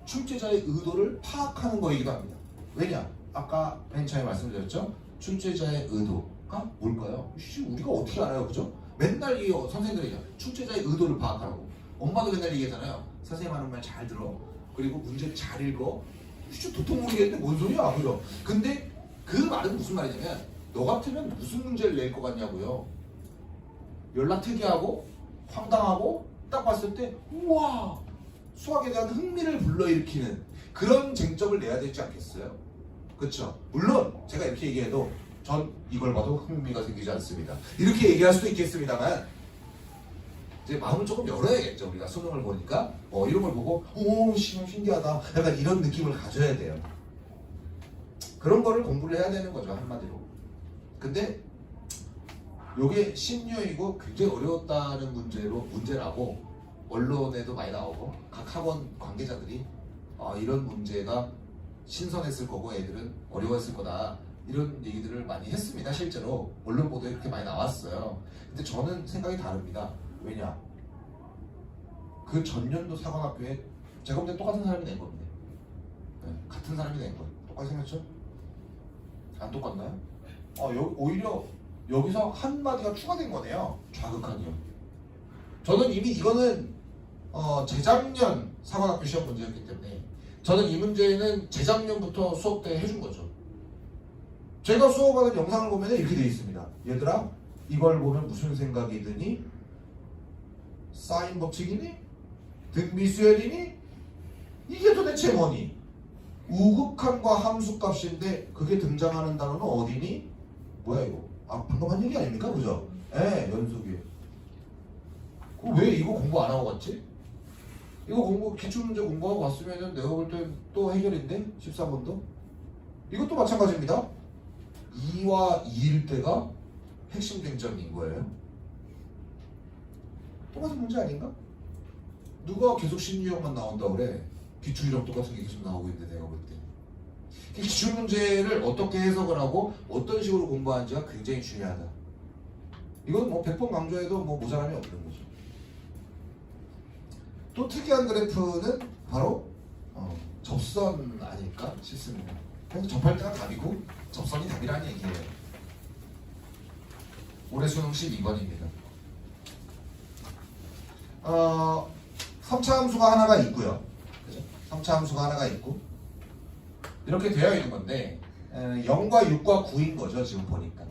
출제자의 의도를 파악하는 거이기도 합니다. 왜냐? 아까 맨 처음에 말씀드렸죠? 출제자의 의도가 뭘까요? 우리가 어떻게 알아요? 그죠? 맨날 이 선생님들이 출제자의 의도를 파악하라고. 엄마도 맨날 얘기하잖아요. 선생님 하는 말 잘 들어. 그리고 문제를 잘 읽어. 도통 모르겠는데 뭔 소리야? 그죠? 근데 그 말은 무슨 말이냐면 너 같으면 무슨 문제를 낼 것 같냐고요. 연락특이하고 황당하고 딱 봤을 때 우와 수학에 대한 흥미를 불러일으키는 그런 쟁점을 내야 되지 않겠어요? 그렇죠? 물론 제가 이렇게 얘기해도 전 이걸 봐도 흥미가 생기지 않습니다. 이렇게 얘기할 수도 있겠습니다만 이제 마음을 조금 열어야겠죠. 우리가 수능을 보니까 이런 걸 보고 오 신기하다 약간 이런 느낌을 가져야 돼요. 그런 거를 공부를 해야 되는 거죠 한마디로. 근데 요게 신유이고 굉장히 어려웠다는 문제라고 언론에도 많이 나오고 각 학원 관계자들이 이런 문제가 신선했을 거고 애들은 어려웠을 거다 이런 얘기들을 많이 했습니다. 실제로 언론 보도에 그렇게 많이 나왔어요. 근데 저는 생각이 다릅니다. 왜냐? 그 전년도 사관학교에 제가 볼 때 똑같은 사람이 낸 겁니다. 네, 같은 사람이 낸 거예요. 똑같이 생겼죠? 안 똑같나요? 오히려 여기서 한마디가 추가된 거네요. 좌극한이요. 저는 이미 이거는 재작년 사관학교 시험 문제였기 때문에 저는 이 문제는 재작년부터 수업 때 해준 거죠. 제가 수업하는 영상을 보면 이렇게 되어 있습니다. 얘들아 이걸 보면 무슨 생각이 드니? 사인 법칙이니? 등비수열이니? 이게 도대체 뭐니? 우극한과 함수값인데 그게 등장하는 단어는 어디니? 뭐야 이거? 방금 한 얘기 아닙니까? 그죠? 연속이에요. 왜 이거 공부 안 하고 갔지? 이거 기출문제 공부하고 갔으면 내가 볼 땐 또 해결인데? 14번도? 이것도 마찬가지입니다. 2와 2일 때가 핵심 쟁점인 거예요. 똑같은 문제 아닌가? 누가 계속 신유형만 나온다고 그래? 기출이랑 똑같은 게 계속 나오고 있는데 내가 볼 때. 기출 문제를 어떻게 해석을 하고 어떤 식으로 공부하는지가 굉장히 중요하다. 이건 100번 강조해도 모자람이 없는 거죠. 또 특이한 그래프는 바로 접선 아닐까 싶습니다. 그래서 접할 때가 답이고 접선이 답이라는 얘기예요. 올해 수능 12번입니다. 3차 함수가 하나가 있고요. 그죠? 3차 함수가 하나가 있고 이렇게 되어 있는 건데 0과 6과 9인 거죠. 지금 보니까.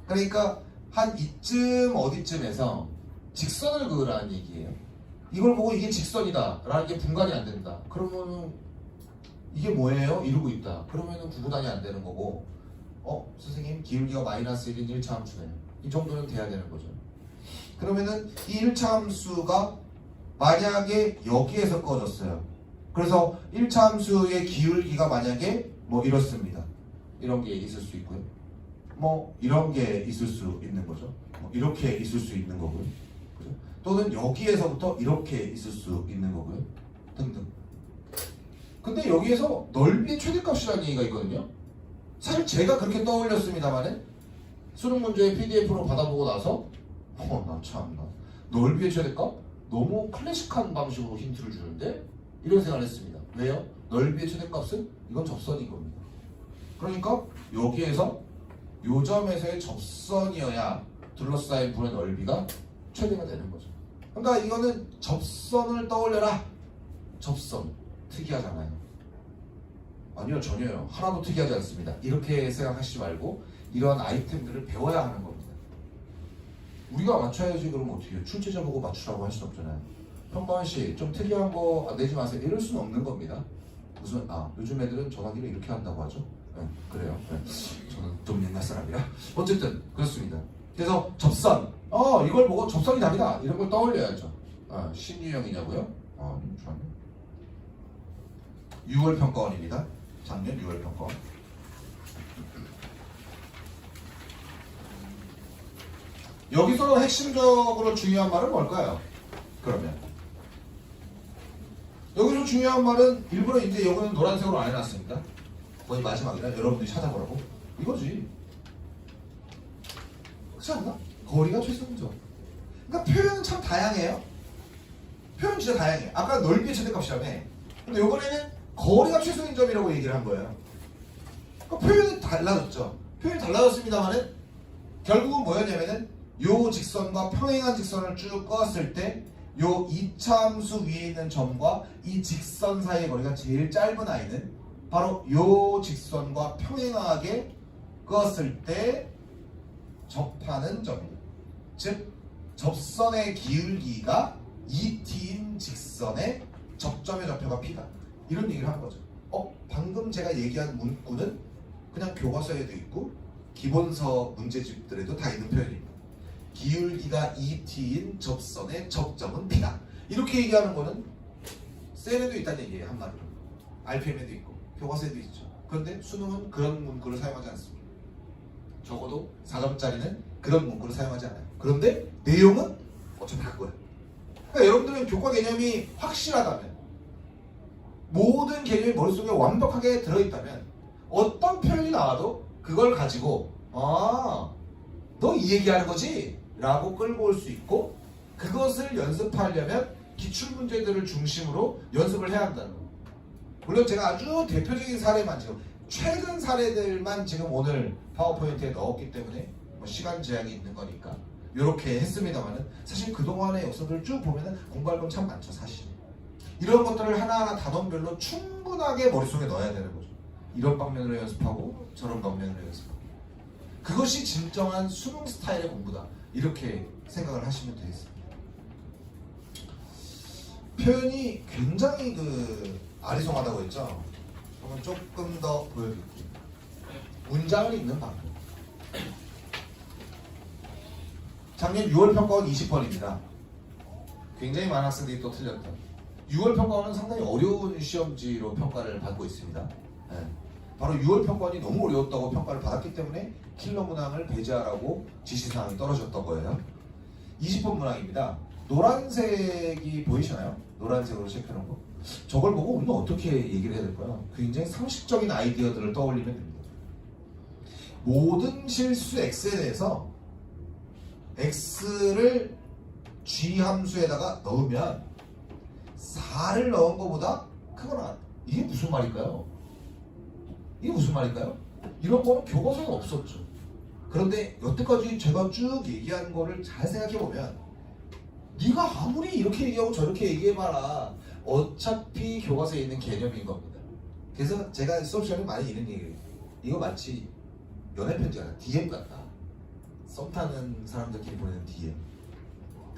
그러니까 한 이쯤 어디쯤에서 직선을 그으라는 얘기예요. 이걸 보고 이게 직선이다 라는 게 분간이 안 된다. 그러면은 이게 뭐예요? 이러고 있다. 그러면은 구분이 안 되는 거고 선생님 기울기가 마이너스 1인 1차 함수네요. 이 정도는 돼야 되는 거죠. 그러면은 이 1차 함수가 만약에 여기에서 꺼졌어요. 그래서 1차 함수의 기울기가 만약에 뭐 이렇습니다. 이런 게 있을 수 있고요. 뭐 이런 게 있을 수 있는 거죠. 뭐 이렇게 있을 수 있는 거고요. 그죠? 또는 여기에서부터 이렇게 있을 수 있는 거고요. 등등. 근데 여기에서 넓이의 최대값이라는 얘기가 있거든요. 사실 제가 그렇게 떠올렸습니다만은 수능 문제 PDF로 받아보고 나서 나 참나 넓이의 최대값? 너무 클래식한 방식으로 힌트를 주는데 이런 생각을 했습니다. 왜요? 넓이의 최대값은 이건 접선인 겁니다. 그러니까 여기에서 요 점에서의 접선이어야 둘러싸인 분의 넓이가 최대가 되는 거죠. 그러니까 이거는 접선을 떠올려라. 접선 특이하잖아요. 아니요, 전혀요. 하나도 특이하지 않습니다. 이렇게 생각하시지 말고 이런 아이템들을 배워야 하는 겁니다. 우리가 맞춰야지. 그러면 어떻게 해요? 출제자 보고 맞추라고 할 수 없잖아요. 평가원 씨 좀 특이한 거 내지 마세요. 이럴 수는 없는 겁니다. 무슨 요즘 애들은 전화기를 이렇게 한다고 하죠. 네, 그래요. 네. 저는 좀 옛날 사람이라. 어쨌든 그렇습니다. 그래서 접선. 이걸 보고 접선이 답이다. 이런 걸 떠올려야죠. 신유형이냐고요? 좋아요. 6월 평가원입니다. 작년 6월 평가원. 여기서 핵심적으로 중요한 말은 뭘까요? 그러면 여기서 중요한 말은 일부러 이제 여기는 노란색으로 안 해놨습니다. 거의 마지막이라 여러분들이 찾아보라고 이거지. 그렇지 않나? 거리가 최소인점. 그러니까 표현은 참 다양해요. 표현 진짜 다양해. 아까 넓이의 최대값이라며. 근데 이번에는 거리가 최소인 점이라고 얘기를 한 거예요. 그러니까 표현이 달라졌죠. 표현이 달라졌습니다만은 결국은 뭐였냐면은 요 직선과 평행한 직선을 쭉 그었을 때 요 2차 함수 위에 있는 점과 이 직선 사이의 거리가 제일 짧은 아이는 바로 요 직선과 평행하게 그었을 때 접하는 점입니다. 즉 접선의 기울기가 2t인 직선의 접점의 좌표가 p다. 이런 얘기를 하는 거죠. 방금 제가 얘기한 문구는 그냥 교과서에도 있고 기본서 문제집들에도 다 있는 표현입니다. 기울기가 2t인 접선의 접점은 p다. 이렇게 얘기하는 거는 셀에도 있다는 얘기예요. 한마디로. RPM에도 있고 교과서에도 있죠. 그런데 수능은 그런 문구를 사용하지 않습니다. 적어도 4점짜리는 그런 문구를 사용하지 않아요. 그런데 내용은 어차피 그거예요. 그러니까 여러분들은 교과 개념이 확실하다면, 모든 개념이 머릿속에 완벽하게 들어있다면 어떤 표현이 나와도 그걸 가지고 너 이 얘기하는 거지? 라고 끌고 올 수 있고, 그것을 연습하려면 기출문제들을 중심으로 연습을 해야 한다는 거예요. 물론 제가 아주 대표적인 사례만, 지금 최근 사례들만 지금 오늘 파워포인트에 넣었기 때문에 뭐 시간 제약이 있는 거니까 이렇게 했습니다만은, 사실 그동안의 역사들을 쭉 보면은 공부할 건 참 많죠. 사실 이런 것들을 하나하나 단원별로 충분하게 머릿속에 넣어야 되는 거죠. 이런 방면으로 연습하고 저런 방면으로 연습하고, 그것이 진정한 수능 스타일의 공부다, 이렇게 생각을 하시면 되겠습니다. 표현이 굉장히 아리송하다고 했죠. 그러면 조금 더 보여드릴게요. 문장을 읽는 방법. 작년 6월 평가원 20번입니다. 굉장히 많은 학생들이 또 틀렸다. 6월 평가원은 상당히 어려운 시험지로 평가를 받고 있습니다. 네. 바로 6월 평가원이 너무 어려웠다고 평가를 받았기 때문에 킬러 문항을 배제하라고 지시사항이 떨어졌던 거예요. 20번 문항입니다. 노란색이 보이시나요? 노란색으로 체크해놓은 거. 저걸 보고 우리는 어떻게 얘기를 해야 될까요? 굉장히 상식적인 아이디어들을 떠올리면 됩니다. 모든 실수 x에 대해서 x를 g 함수에다가 넣으면 4를 넣은 것보다 크거나, 이게 무슨 말일까요? 이게 무슨 말일까요? 이런 거는 교과서에 없었죠. 그런데 여태까지 제가 쭉 얘기한 거를 잘 생각해보면 네가 아무리 이렇게 얘기하고 저렇게 얘기해봐라 어차피 교과서에 있는 개념인 겁니다. 그래서 제가 수업 시간에 많이 이런 얘기를 해요. 이거 마치 연애편지 같아. DM 같다. 썸 타는 사람들끼리 보내는 DM.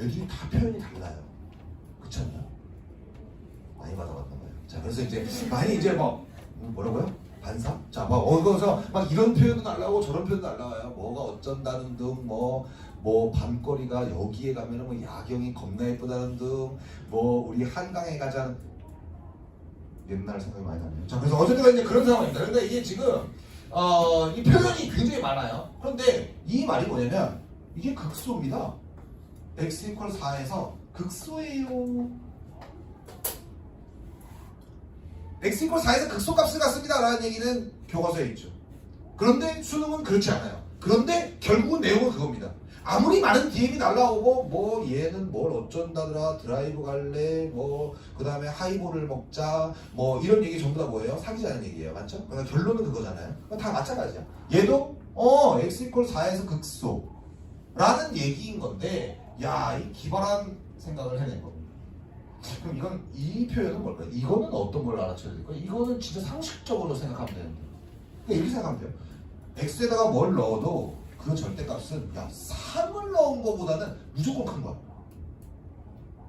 애들이 다 표현이 달라요. 그렇지 않나? 많이 받아봤나 봐요. 자, 그래서 이제 많이 이제 막 뭐라고요? 반사? 자, 막 거기서 막 이런 표현도 날라오고 저런 표현도 날라와요. 뭐가 어쩐다는 등, 뭐 밤거리가 여기에 가면은 뭐 야경이 겁나 예쁘다는 등, 뭐 우리 한강에 가자는 옛날 생각이 많이 나네요. 자, 그래서 어쨌든 이제 그런 상황입니다. 그런데 이게 지금 이 표현이 굉장히 많아요. 그런데 이 말이 뭐냐면 이게 극소입니다. x 이퀄 4에서 극소예요. x 이퀄 4에서 극소값을 갖습니다 라는 얘기는 교과서에 있죠. 그런데 수능은 그렇지 않아요. 그런데 결국은 내용은 그겁니다. 아무리 많은 DM이 날라오고 뭐 얘는 뭘 어쩐다더라 드라이브 갈래 뭐 그 다음에 하이볼을 먹자 뭐 이런 얘기 전부 다 뭐예요? 사귀자는 얘기예요. 맞죠? 그러니까 결론은 그거잖아요. 다 마찬가지야. 얘도 x 이퀄 4에서 극소 라는 얘기인 건데 야, 이 기발한 생각을 해낸 겁니다. 그럼 이건 이 표현은 뭘까요? 이거는 어떤 걸 알아쳐야 될까요? 이거는 진짜 상식적으로 생각하면 되는데 그러니까 이렇게 생각하면 돼요. x에다가 뭘 넣어도 그 절대값은 야 3을 넣은 거보다는 무조건 큰 거야.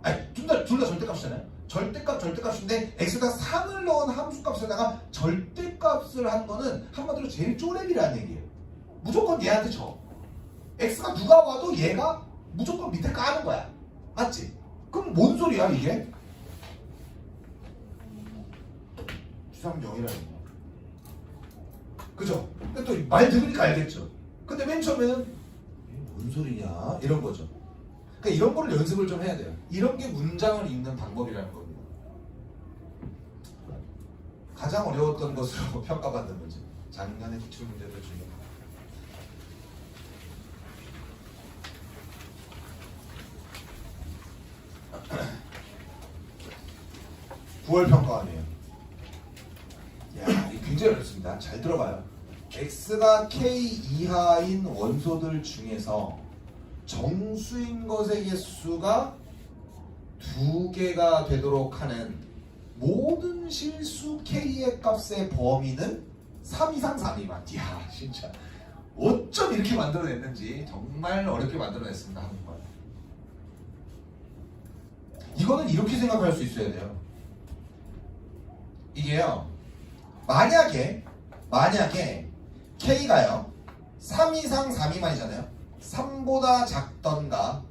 아니 둘 다 절대값이잖아요. 절대값인데 x에다가 3을 넣은 함수값에다가 절대값을 한 거는 한마디로 제일 쪼렙이라는 얘기예요. 무조건 얘한테 져. x가 누가 와도 얘가 무조건 밑에 까는 거야. 맞지? 그럼 뭔 소리야 이게? 주상 0이라는 거. 그죠? 근데 또 말 들으니까 알겠죠? 근데 맨 처음에는 이게 뭔 소리냐 이런 거죠. 그러니까 이런 거를 연습을 좀 해야 돼요. 이런 게 문장을 읽는 방법이라는 겁니다. 가장 어려웠던 것으로 평가받는 문제. 작년의 기출 문제들 중에 9월 평가원이에요. 야, 이게 굉장히 어렵습니다. 잘 들어봐요. x가 k 이하인 원소들 중에서 정수인 것의 개수가 2개가 되도록 하는 모든 실수 k의 값의 범위는 3 이상 3 미만. 이야, 진짜 어쩜 이렇게 만들어냈는지 정말 어렵게 만들어냈습니다. 한국말. 이거는 이렇게 생각할 수 있어야 돼요. 이게요, 만약에 K가요 3 이상 4 미만이잖아요. 3보다 작던가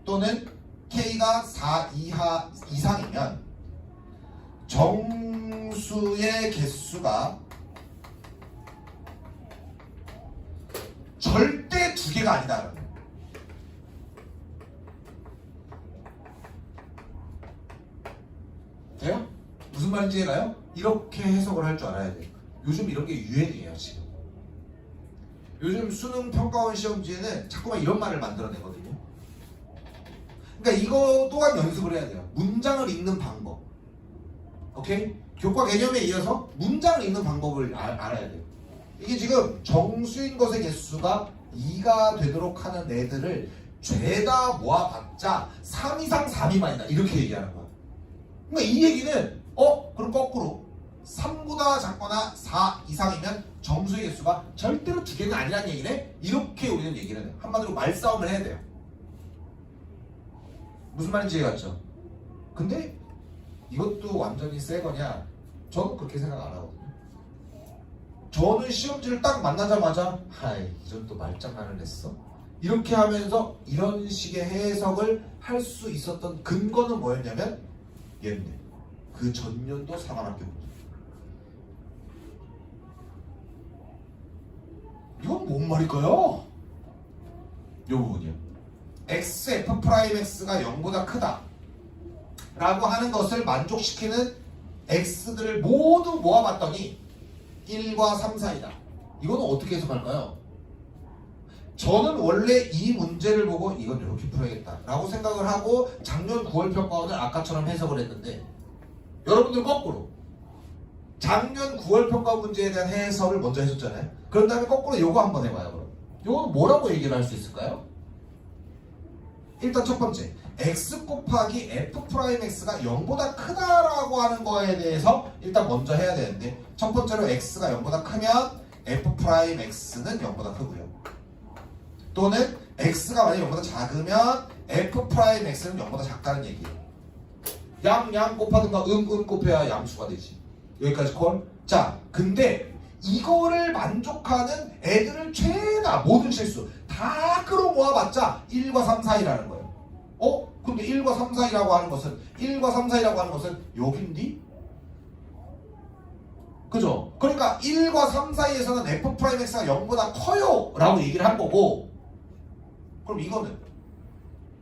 또는 K가 4 이상이면 정수의 개수가 절대 2개가 아니다라는 거예요. 돼요? 무슨 말인지 알아요? 이렇게 해석을 할 줄 알아야 돼요. 요즘 이런 게 유행이에요. 지금 요즘 수능 평가원 시험지에는 자꾸만 이런 말을 만들어내거든요. 그러니까 이거 또한 연습을 해야 돼요. 문장을 읽는 방법. 오케이? 교과 개념에 이어서 문장을 읽는 방법을 알아야 돼요. 이게 지금 정수인 것의 개수가 2가 되도록 하는 애들을 죄다 모아봤자 3 이상 4 미만이다 이렇게 얘기하는 거야. 그러니까 이 얘기는 그럼 거꾸로 3보다 작거나 4 이상이면 정수의 개수가 절대로 2개가 아니라는 얘기네? 이렇게 우리는 얘기를 해요. 한마디로 말싸움을 해야 돼요. 무슨 말인지 이해갔죠? 근데 이것도 완전히 새 거냐? 저는 그렇게 생각 안 하거든요. 저는 시험지를 딱 만나자마자 하이, 이전 또 말장난을 냈어? 이렇게 하면서 이런 식의 해석을 할 수 있었던 근거는 뭐였냐면 얘네 그 전년도 사관학교 문제. 이건 뭔 말일까요? 요 부분이요. xf'x가 0보다 크다 라고 하는 것을 만족시키는 x들을 모두 모아봤더니 1과 3 사이다. 이거는 어떻게 해석할까요? 저는 원래 이 문제를 보고 이건 이렇게 풀어야겠다 라고 생각을 하고 작년 9월 평가원을 아까처럼 해석을 했는데 여러분들 거꾸로 작년 9월 평가 문제에 대한 해석을 먼저 해줬잖아요. 그런 다음에 거꾸로 요거 한번 해봐요. 그럼 이거는 뭐라고 얘기를 할 수 있을까요? 일단 첫 번째, x 곱하기 f 프라임 x가 0보다 크다라고 하는 거에 대해서 일단 먼저 해야 되는데, 첫 번째로 x가 0보다 크면 f 프라임 x는 0보다 크고요. 또는 x가 만약에 0보다 작으면 f 프라임 x는 0보다 작다는 얘기예요. 양 곱하든가 곱해야 양수가 되지. 여기까지 콜? 자, 근데 이거를 만족하는 애들을 최다 모든 실수 다 끌어모아봤자 1과 3 사이라는 거예요. 근데 1과 3 사이라고 하는 것은 1과 3 사이라고 하는 것은 여긴디? 그죠? 그러니까 1과 3 사이에서는 f 프라임 x가 0보다 커요 라고 얘기를 한 거고, 그럼 이거는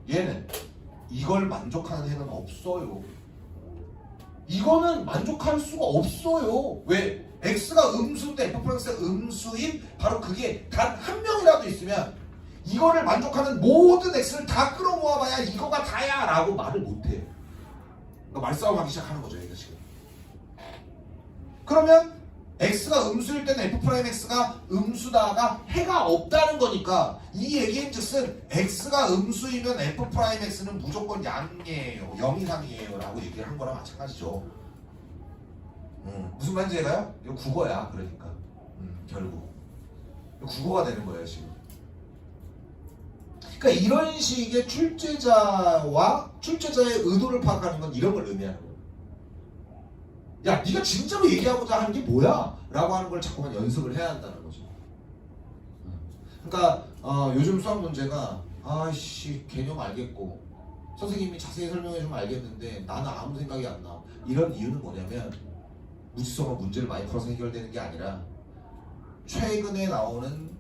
얘는 이걸 만족하는 애는 없어요. 이거는 만족할 수가 없어요. 왜? x가 음수인데 f 프라임 x가 음수인 바로 그게 단 한 명이라도 있으면 이거를 만족하는 모든 x를 다 끌어모아봐야 이거가 다야 라고 말을 못해요. 그러니까 말싸움 하기 시작하는 거죠, 얘가 지금. 그러면 x가 음수일 때는 f 프라임 x가 음수다가 해가 없다는 거니까 이 얘기인 즉슨 x가 음수이면 f 프라임 x는 무조건 양이에요, 0 이상이에요 라고 얘기를 한 거랑 마찬가지죠. 무슨 말인지 알아요? 이거 국어야. 그러니까 결국 이거 국어가 되는 거예요 지금. 그러니까 이런 식의 출제자와 출제자의 의도를 파악하는 건 이런 걸 의미하는 거예요. 야, 네가 진짜로 얘기하고자 하는 게 뭐야? 라고 하는 걸 자꾸만 연습을 해야 한다는 거죠. 그러니까 요즘 수학 문제가 아이씨 개념 알겠고 선생님이 자세히 설명해주면 알겠는데 나는 아무 생각이 안 나. 이런 이유는 뭐냐면 무지성으로 문제를 많이 풀어서 해결되는 게 아니라 최근에 나오는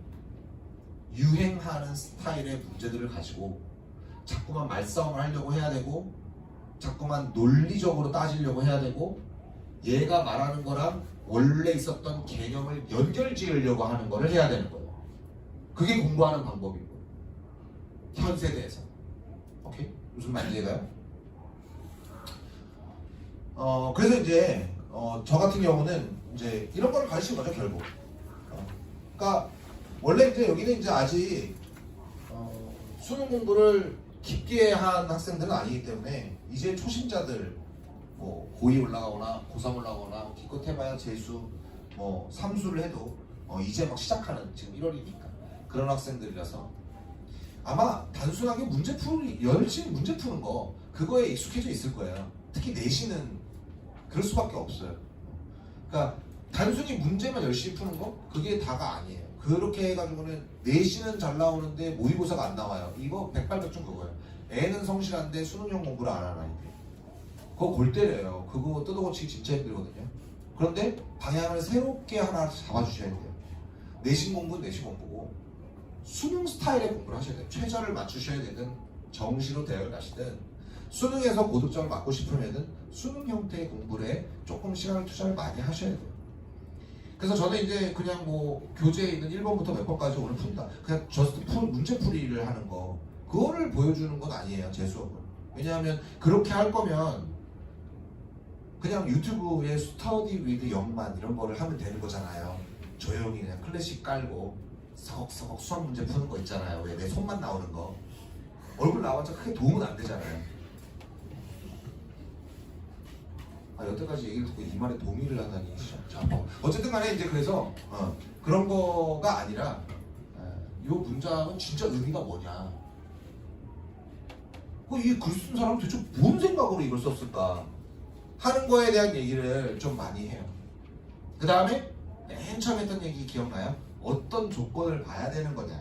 유행하는 스타일의 문제들을 가지고 자꾸만 말싸움을 하려고 해야 되고 자꾸만 논리적으로 따지려고 해야 되고 얘가 말하는 거랑 원래 있었던 개념을 연결 지으려고 하는 거를 해야 되는 거예요. 그게 공부하는 방법이고 현 세대에서. 오케이? 무슨 말인지 가요? 그래서 이제 저 같은 경우는 이제 이런 거를 가르친 거죠 결국. 그러니까 원래 이제 여기는 이제 아직 수능 공부를 깊게 한 학생들은 아니기 때문에 이제 초심자들 뭐 고2 올라가거나 고3 올라가거나 기껏 해봐야 재수 뭐 삼수를 해도 이제 막 시작하는 지금 1월이니까 그런 학생들이라서 아마 단순하게 열심히 문제 푸는 거 그거에 익숙해져 있을 거예요. 특히 내신은 그럴 수밖에 없어요. 그러니까 단순히 문제만 열심히 푸는 거 그게 다가 아니에요. 그렇게 해가지고는 내신은 잘 나오는데 모의고사가 안 나와요. 이거 백발백중 그거예요. 애는 성실한데 수능용 공부를 안 하는 아이들. 그거 골 때려요. 그거 뜯어고치기 진짜 힘들거든요. 그런데 방향을 새롭게 하나 잡아주셔야 돼요. 내신 공부는 내신 공부고 수능 스타일의 공부를 하셔야 돼요. 최저를 맞추셔야 되든 정시로 대학을 가시든 수능에서 고득점을 맞고 싶으면은 수능 형태의 공부를 해 조금 시간을 투자를 많이 하셔야 돼요. 그래서 저는 이제 그냥 뭐 교재에 있는 1번부터 몇 번까지 오늘 푼다. 그냥 저스트 문제풀이를 하는 거 그거를 보여주는 건 아니에요. 제 수업은. 왜냐하면 그렇게 할 거면 그냥 유튜브에 스터디 위드 영만 이런 거를 하면 되는 거잖아요. 조용히 그냥 클래식 깔고 서걱서걱 수학 문제 푸는 거 있잖아요. 왜 내 손만 나오는 거. 얼굴 나와서 크게 도움은 안 되잖아요. 여태까지 얘기를 듣고 이 말에 동의를 하다니. 자, 어쨌든 간에 이제 그래서 그런 거가 아니라 이 문장은 진짜 의미가 뭐냐. 이 글 쓴 사람은 대체 뭔 생각으로 이걸 썼을까 하는 거에 대한 얘기를 좀 많이 해요. 그 다음에 맨 처음 했던 얘기 기억나요? 어떤 조건을 봐야 되는 거냐.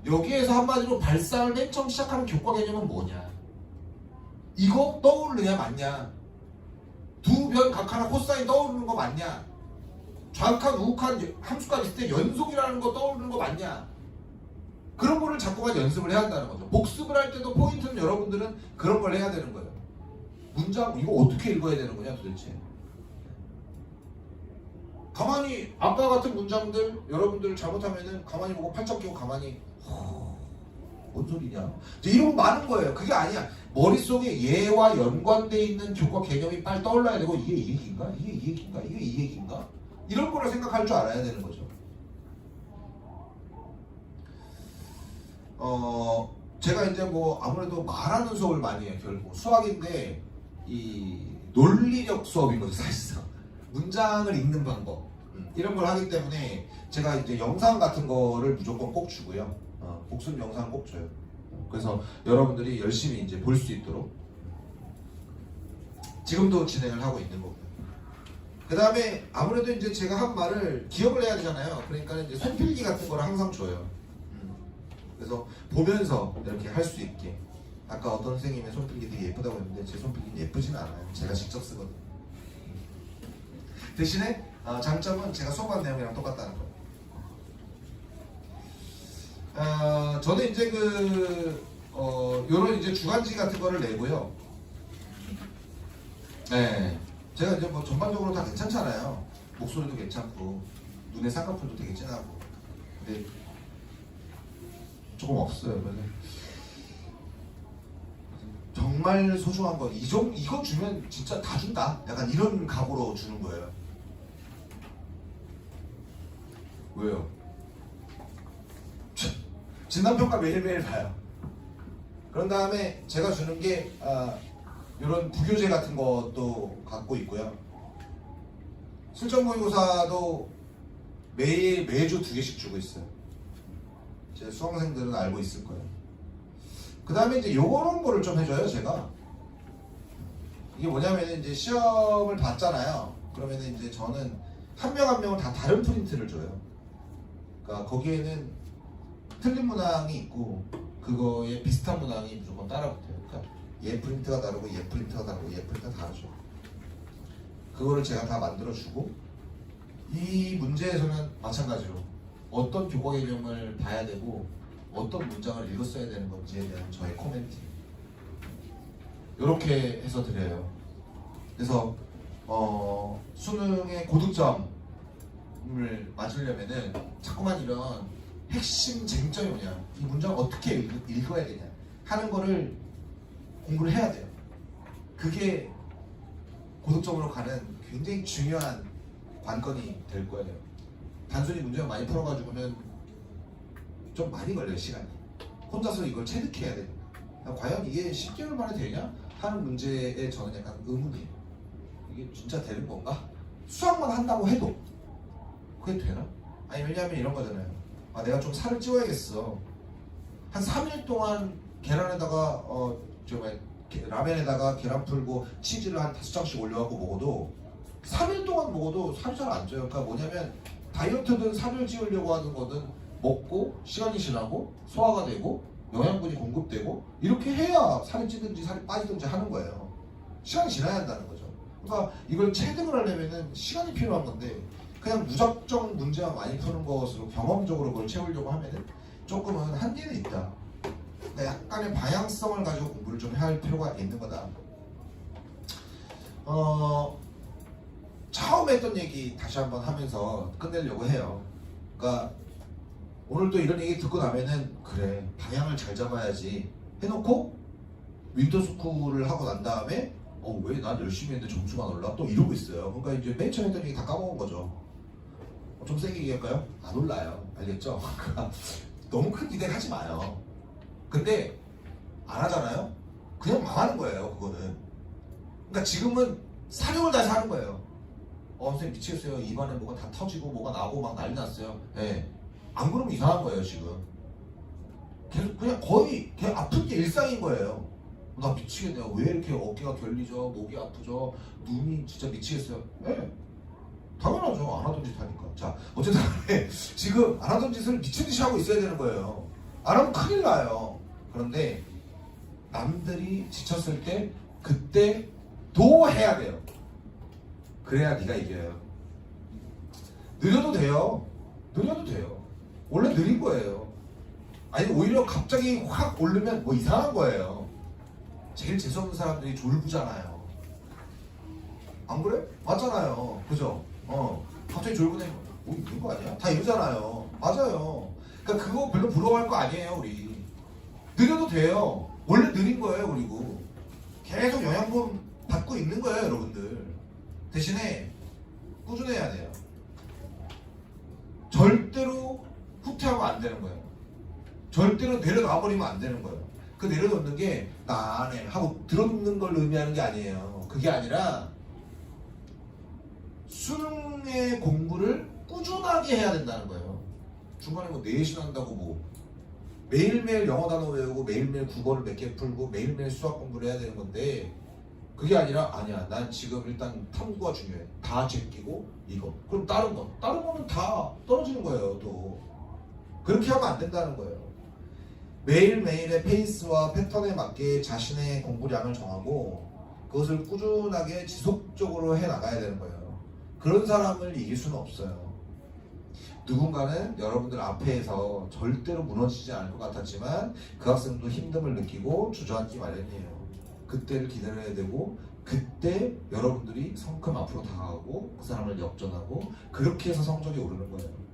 여기에서 한마디로 발상을 맨 처음 시작하는 교과 개념은 뭐냐. 이거 떠오르냐 맞냐. 두 변 각하나 코사인 떠오르는 거 맞냐. 좌극한 우극한 함수값 있을 때 연속이라는 거 떠오르는 거 맞냐. 그런 거를 자꾸만 연습을 해야 한다는 거죠. 복습을 할 때도 포인트는 여러분들은 그런 걸 해야 되는 거예요. 문장 이거 어떻게 읽어야 되는 거냐 도대체. 가만히 아까 같은 문장들 여러분들 잘못하면은 가만히 보고 팔짱 끼고 가만히 뭔 소리냐 이런 거 많은 거예요. 그게 아니야. 머릿속에 얘와 연관돼 있는 교과 개념이 빨리 떠올라야 되고 이게 이 얘기인가? 이게 이 얘기인가? 이게 이 얘기인가? 이런 거를 생각할 줄 알아야 되는 거죠. 제가 이제 뭐 아무래도 말하는 수업을 많이 해요. 결국 수학인데 이 논리력 수업인 거죠 사실상. 문장을 읽는 방법 이런 걸 하기 때문에 제가 이제 영상 같은 거를 무조건 꼭 주고요. 복습 영상 꼭 줘요. 그래서 여러분들이 열심히 이제 볼 수 있도록 지금도 진행을 하고 있는 거고요. 그 다음에 아무래도 이제 제가 한 말을 기억을 해야 되잖아요. 그러니까 이제 손필기 같은 거를 항상 줘요. 그래서 보면서 이렇게 할 수 있게. 아까 어떤 선생님의 손필기 되게 예쁘다고 했는데 제 손필기는 예쁘지는 않아요. 제가 직접 쓰거든요. 대신에 장점은 제가 수업한 내용이랑 똑같다는 거예요. 저는 이제 요런 이제 주간지 같은 거를 내고요. 네. 제가 이제 뭐 전반적으로 다 괜찮잖아요. 목소리도 괜찮고, 눈의 쌍꺼풀도 되게 진하고. 근데 조금 없어요. 그래서 정말 소중한 건 이거 주면 진짜 다 준다. 약간 이런 각오로 주는 거예요. 왜요? 진단평가 매일매일 봐요. 그런 다음에 제가 주는 게 이런 부교재 같은 것도 갖고 있고요. 실전 모의고사도 매주 2개씩 주고 있어요. 제 수강생들은 알고 있을 거예요. 그 다음에 이제 요런 거를 좀 해줘요, 제가. 이게 뭐냐면 이제 시험을 봤잖아요. 그러면 이제 저는 한 명 한 명을 다 다른 프린트를 줘요. 그러니까 거기에는 틀린 문항이 있고 그거에 비슷한 문항이 무조건 따라붙어요. 그러니까 얘 프린트가 다르고 얘 프린트가 다르고 얘 프린트가 다르죠. 그거를 제가 다 만들어주고 이 문제에서는 마찬가지로 어떤 교과 개념을 봐야 되고 어떤 문장을 읽었어야 되는 건지에 대한 저의 코멘트 이렇게 해서 드려요. 그래서 수능의 고득점을 맞으려면은 자꾸만 이런 핵심 쟁점이 뭐냐, 이 문장을 어떻게 읽어야 되냐 하는 거를 공부를 해야 돼요. 그게 고득점으로 가는 굉장히 중요한 관건이 될 거예요. 단순히 문제를 많이 풀어가지고는 좀 많이 걸려요, 시간이. 혼자서 이걸 체득해야 돼요. 과연 이게 10개월 만에 되냐 하는 문제에 저는 약간 의문이에요. 이게 진짜 되는 건가? 수학만 한다고 해도 그게 되나? 아니 왜냐하면 이런 거잖아요. 내가 좀 살을 찌워야겠어. 한 3일 동안 계란에다가 라면에다가 계란 풀고 치즈를 한 5장씩 올려갖고 먹어도 3일 동안 먹어도 살이 잘 안 쪄요. 그러니까 뭐냐면 다이어트든 살을 찌우려고 하는 거든 먹고 시간이 지나고 소화가 되고 영양분이 공급되고 이렇게 해야 살이 찌든지 살이 빠지든지 하는 거예요. 시간이 지나야 한다는 거죠. 그러니까 이걸 체득을 하려면 시간이 필요한 건데 그냥 무작정 문제만 많이 푸는 것으로 경험적으로 그걸 채우려고 하면은 조금은 한계는 있다. 그러니까 약간의 방향성을 가지고 공부를 좀 할 필요가 있는 거다. 처음에 했던 얘기 다시 한번 하면서 끝내려고 해요. 그러니까 오늘 또 이런 얘기 듣고 나면은 그래 방향을 잘 잡아야지 해놓고 윈터스쿨을 하고 난 다음에 왜 난 열심히 했는데 점수가 안 올라? 또 이러고 있어요. 그러니까 이제 맨 처음에 했던 얘기 다 까먹은 거죠. 좀 세게 얘기할까요? 안 올라요. 알겠죠? 너무 큰 기대 하지 마요. 근데 안 하잖아요? 그냥 망하는 거예요, 그거는. 그러니까 지금은 사력을 다해서 하는 거예요. 선생님 미치겠어요. 입안에 뭐가 다 터지고 뭐가 나고 막 난리 났어요. 네. 안 그러면 이상한 거예요, 지금. 계속 그냥 거의 아픈 게 일상인 거예요. 나 미치겠네요. 왜 이렇게 어깨가 결리죠? 목이 아프죠? 눈이 진짜 미치겠어요. 네. 당연하죠. 안 하던 짓 하니까. 자, 어쨌든 간에 지금 안 하던 짓을 미친 듯이 하고 있어야 되는 거예요. 안 하면 큰일 나요. 그런데 남들이 지쳤을 때 그때 도 해야 돼요. 그래야 네가 이겨요. 느려도 돼요. 느려도 돼요. 원래 느린 거예요. 아니 오히려 갑자기 확 오르면 뭐 이상한 거예요. 제일 재수없는 사람들이 졸부잖아요. 안 그래? 맞잖아요. 그죠? 갑자기 졸부네. 있는 거 아니야? 다 이러잖아요. 맞아요. 그러니까 그거 별로 부러워할 거 아니에요, 우리. 느려도 돼요. 원래 느린 거예요, 그리고. 계속 영양분 받고 있는 거예요, 여러분들. 대신에 꾸준해야 돼요. 절대로 후퇴하면 안 되는 거예요. 절대로 내려놔 버리면 안 되는 거예요. 그 내려놓는 게 나 안 해 하고 들어놓는 걸 의미하는 게 아니에요. 그게 아니라 수능의 공부를 꾸준하게 해야 된다는 거예요. 중간에 뭐 4시간 한다고 뭐 매일매일 영어 단어 외우고 매일매일 국어를 몇 개 풀고 매일매일 수학 공부를 해야 되는 건데, 그게 아니라 아니야 난 지금 일단 탐구가 중요해 다 제끼고 이거 그럼 다른 거는 다 떨어지는 거예요. 또 그렇게 하면 안 된다는 거예요. 매일매일의 페이스와 패턴에 맞게 자신의 공부량을 정하고 그것을 꾸준하게 지속적으로 해 나가야 되는 거예요. 그런 사람을 이길 수는 없어요. 누군가는 여러분들 앞에서 절대로 무너지지 않을 것 같았지만 그 학생도 힘듦을 느끼고 주저앉기 마련이에요. 그때를 기다려야 되고 그때 여러분들이 성큼 앞으로 다가가고 그 사람을 역전하고 그렇게 해서 성적이 오르는 거예요.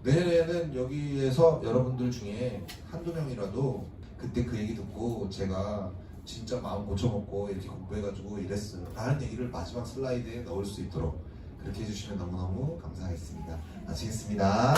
내년에는 여기에서 여러분들 중에 한두 명이라도 그때 그 얘기 듣고 제가 진짜 마음 고쳐먹고 이렇게 공부해가지고 이랬어요 라는 얘기를 마지막 슬라이드에 넣을 수 있도록 그렇게 해주시면 너무너무 감사하겠습니다. 마치겠습니다.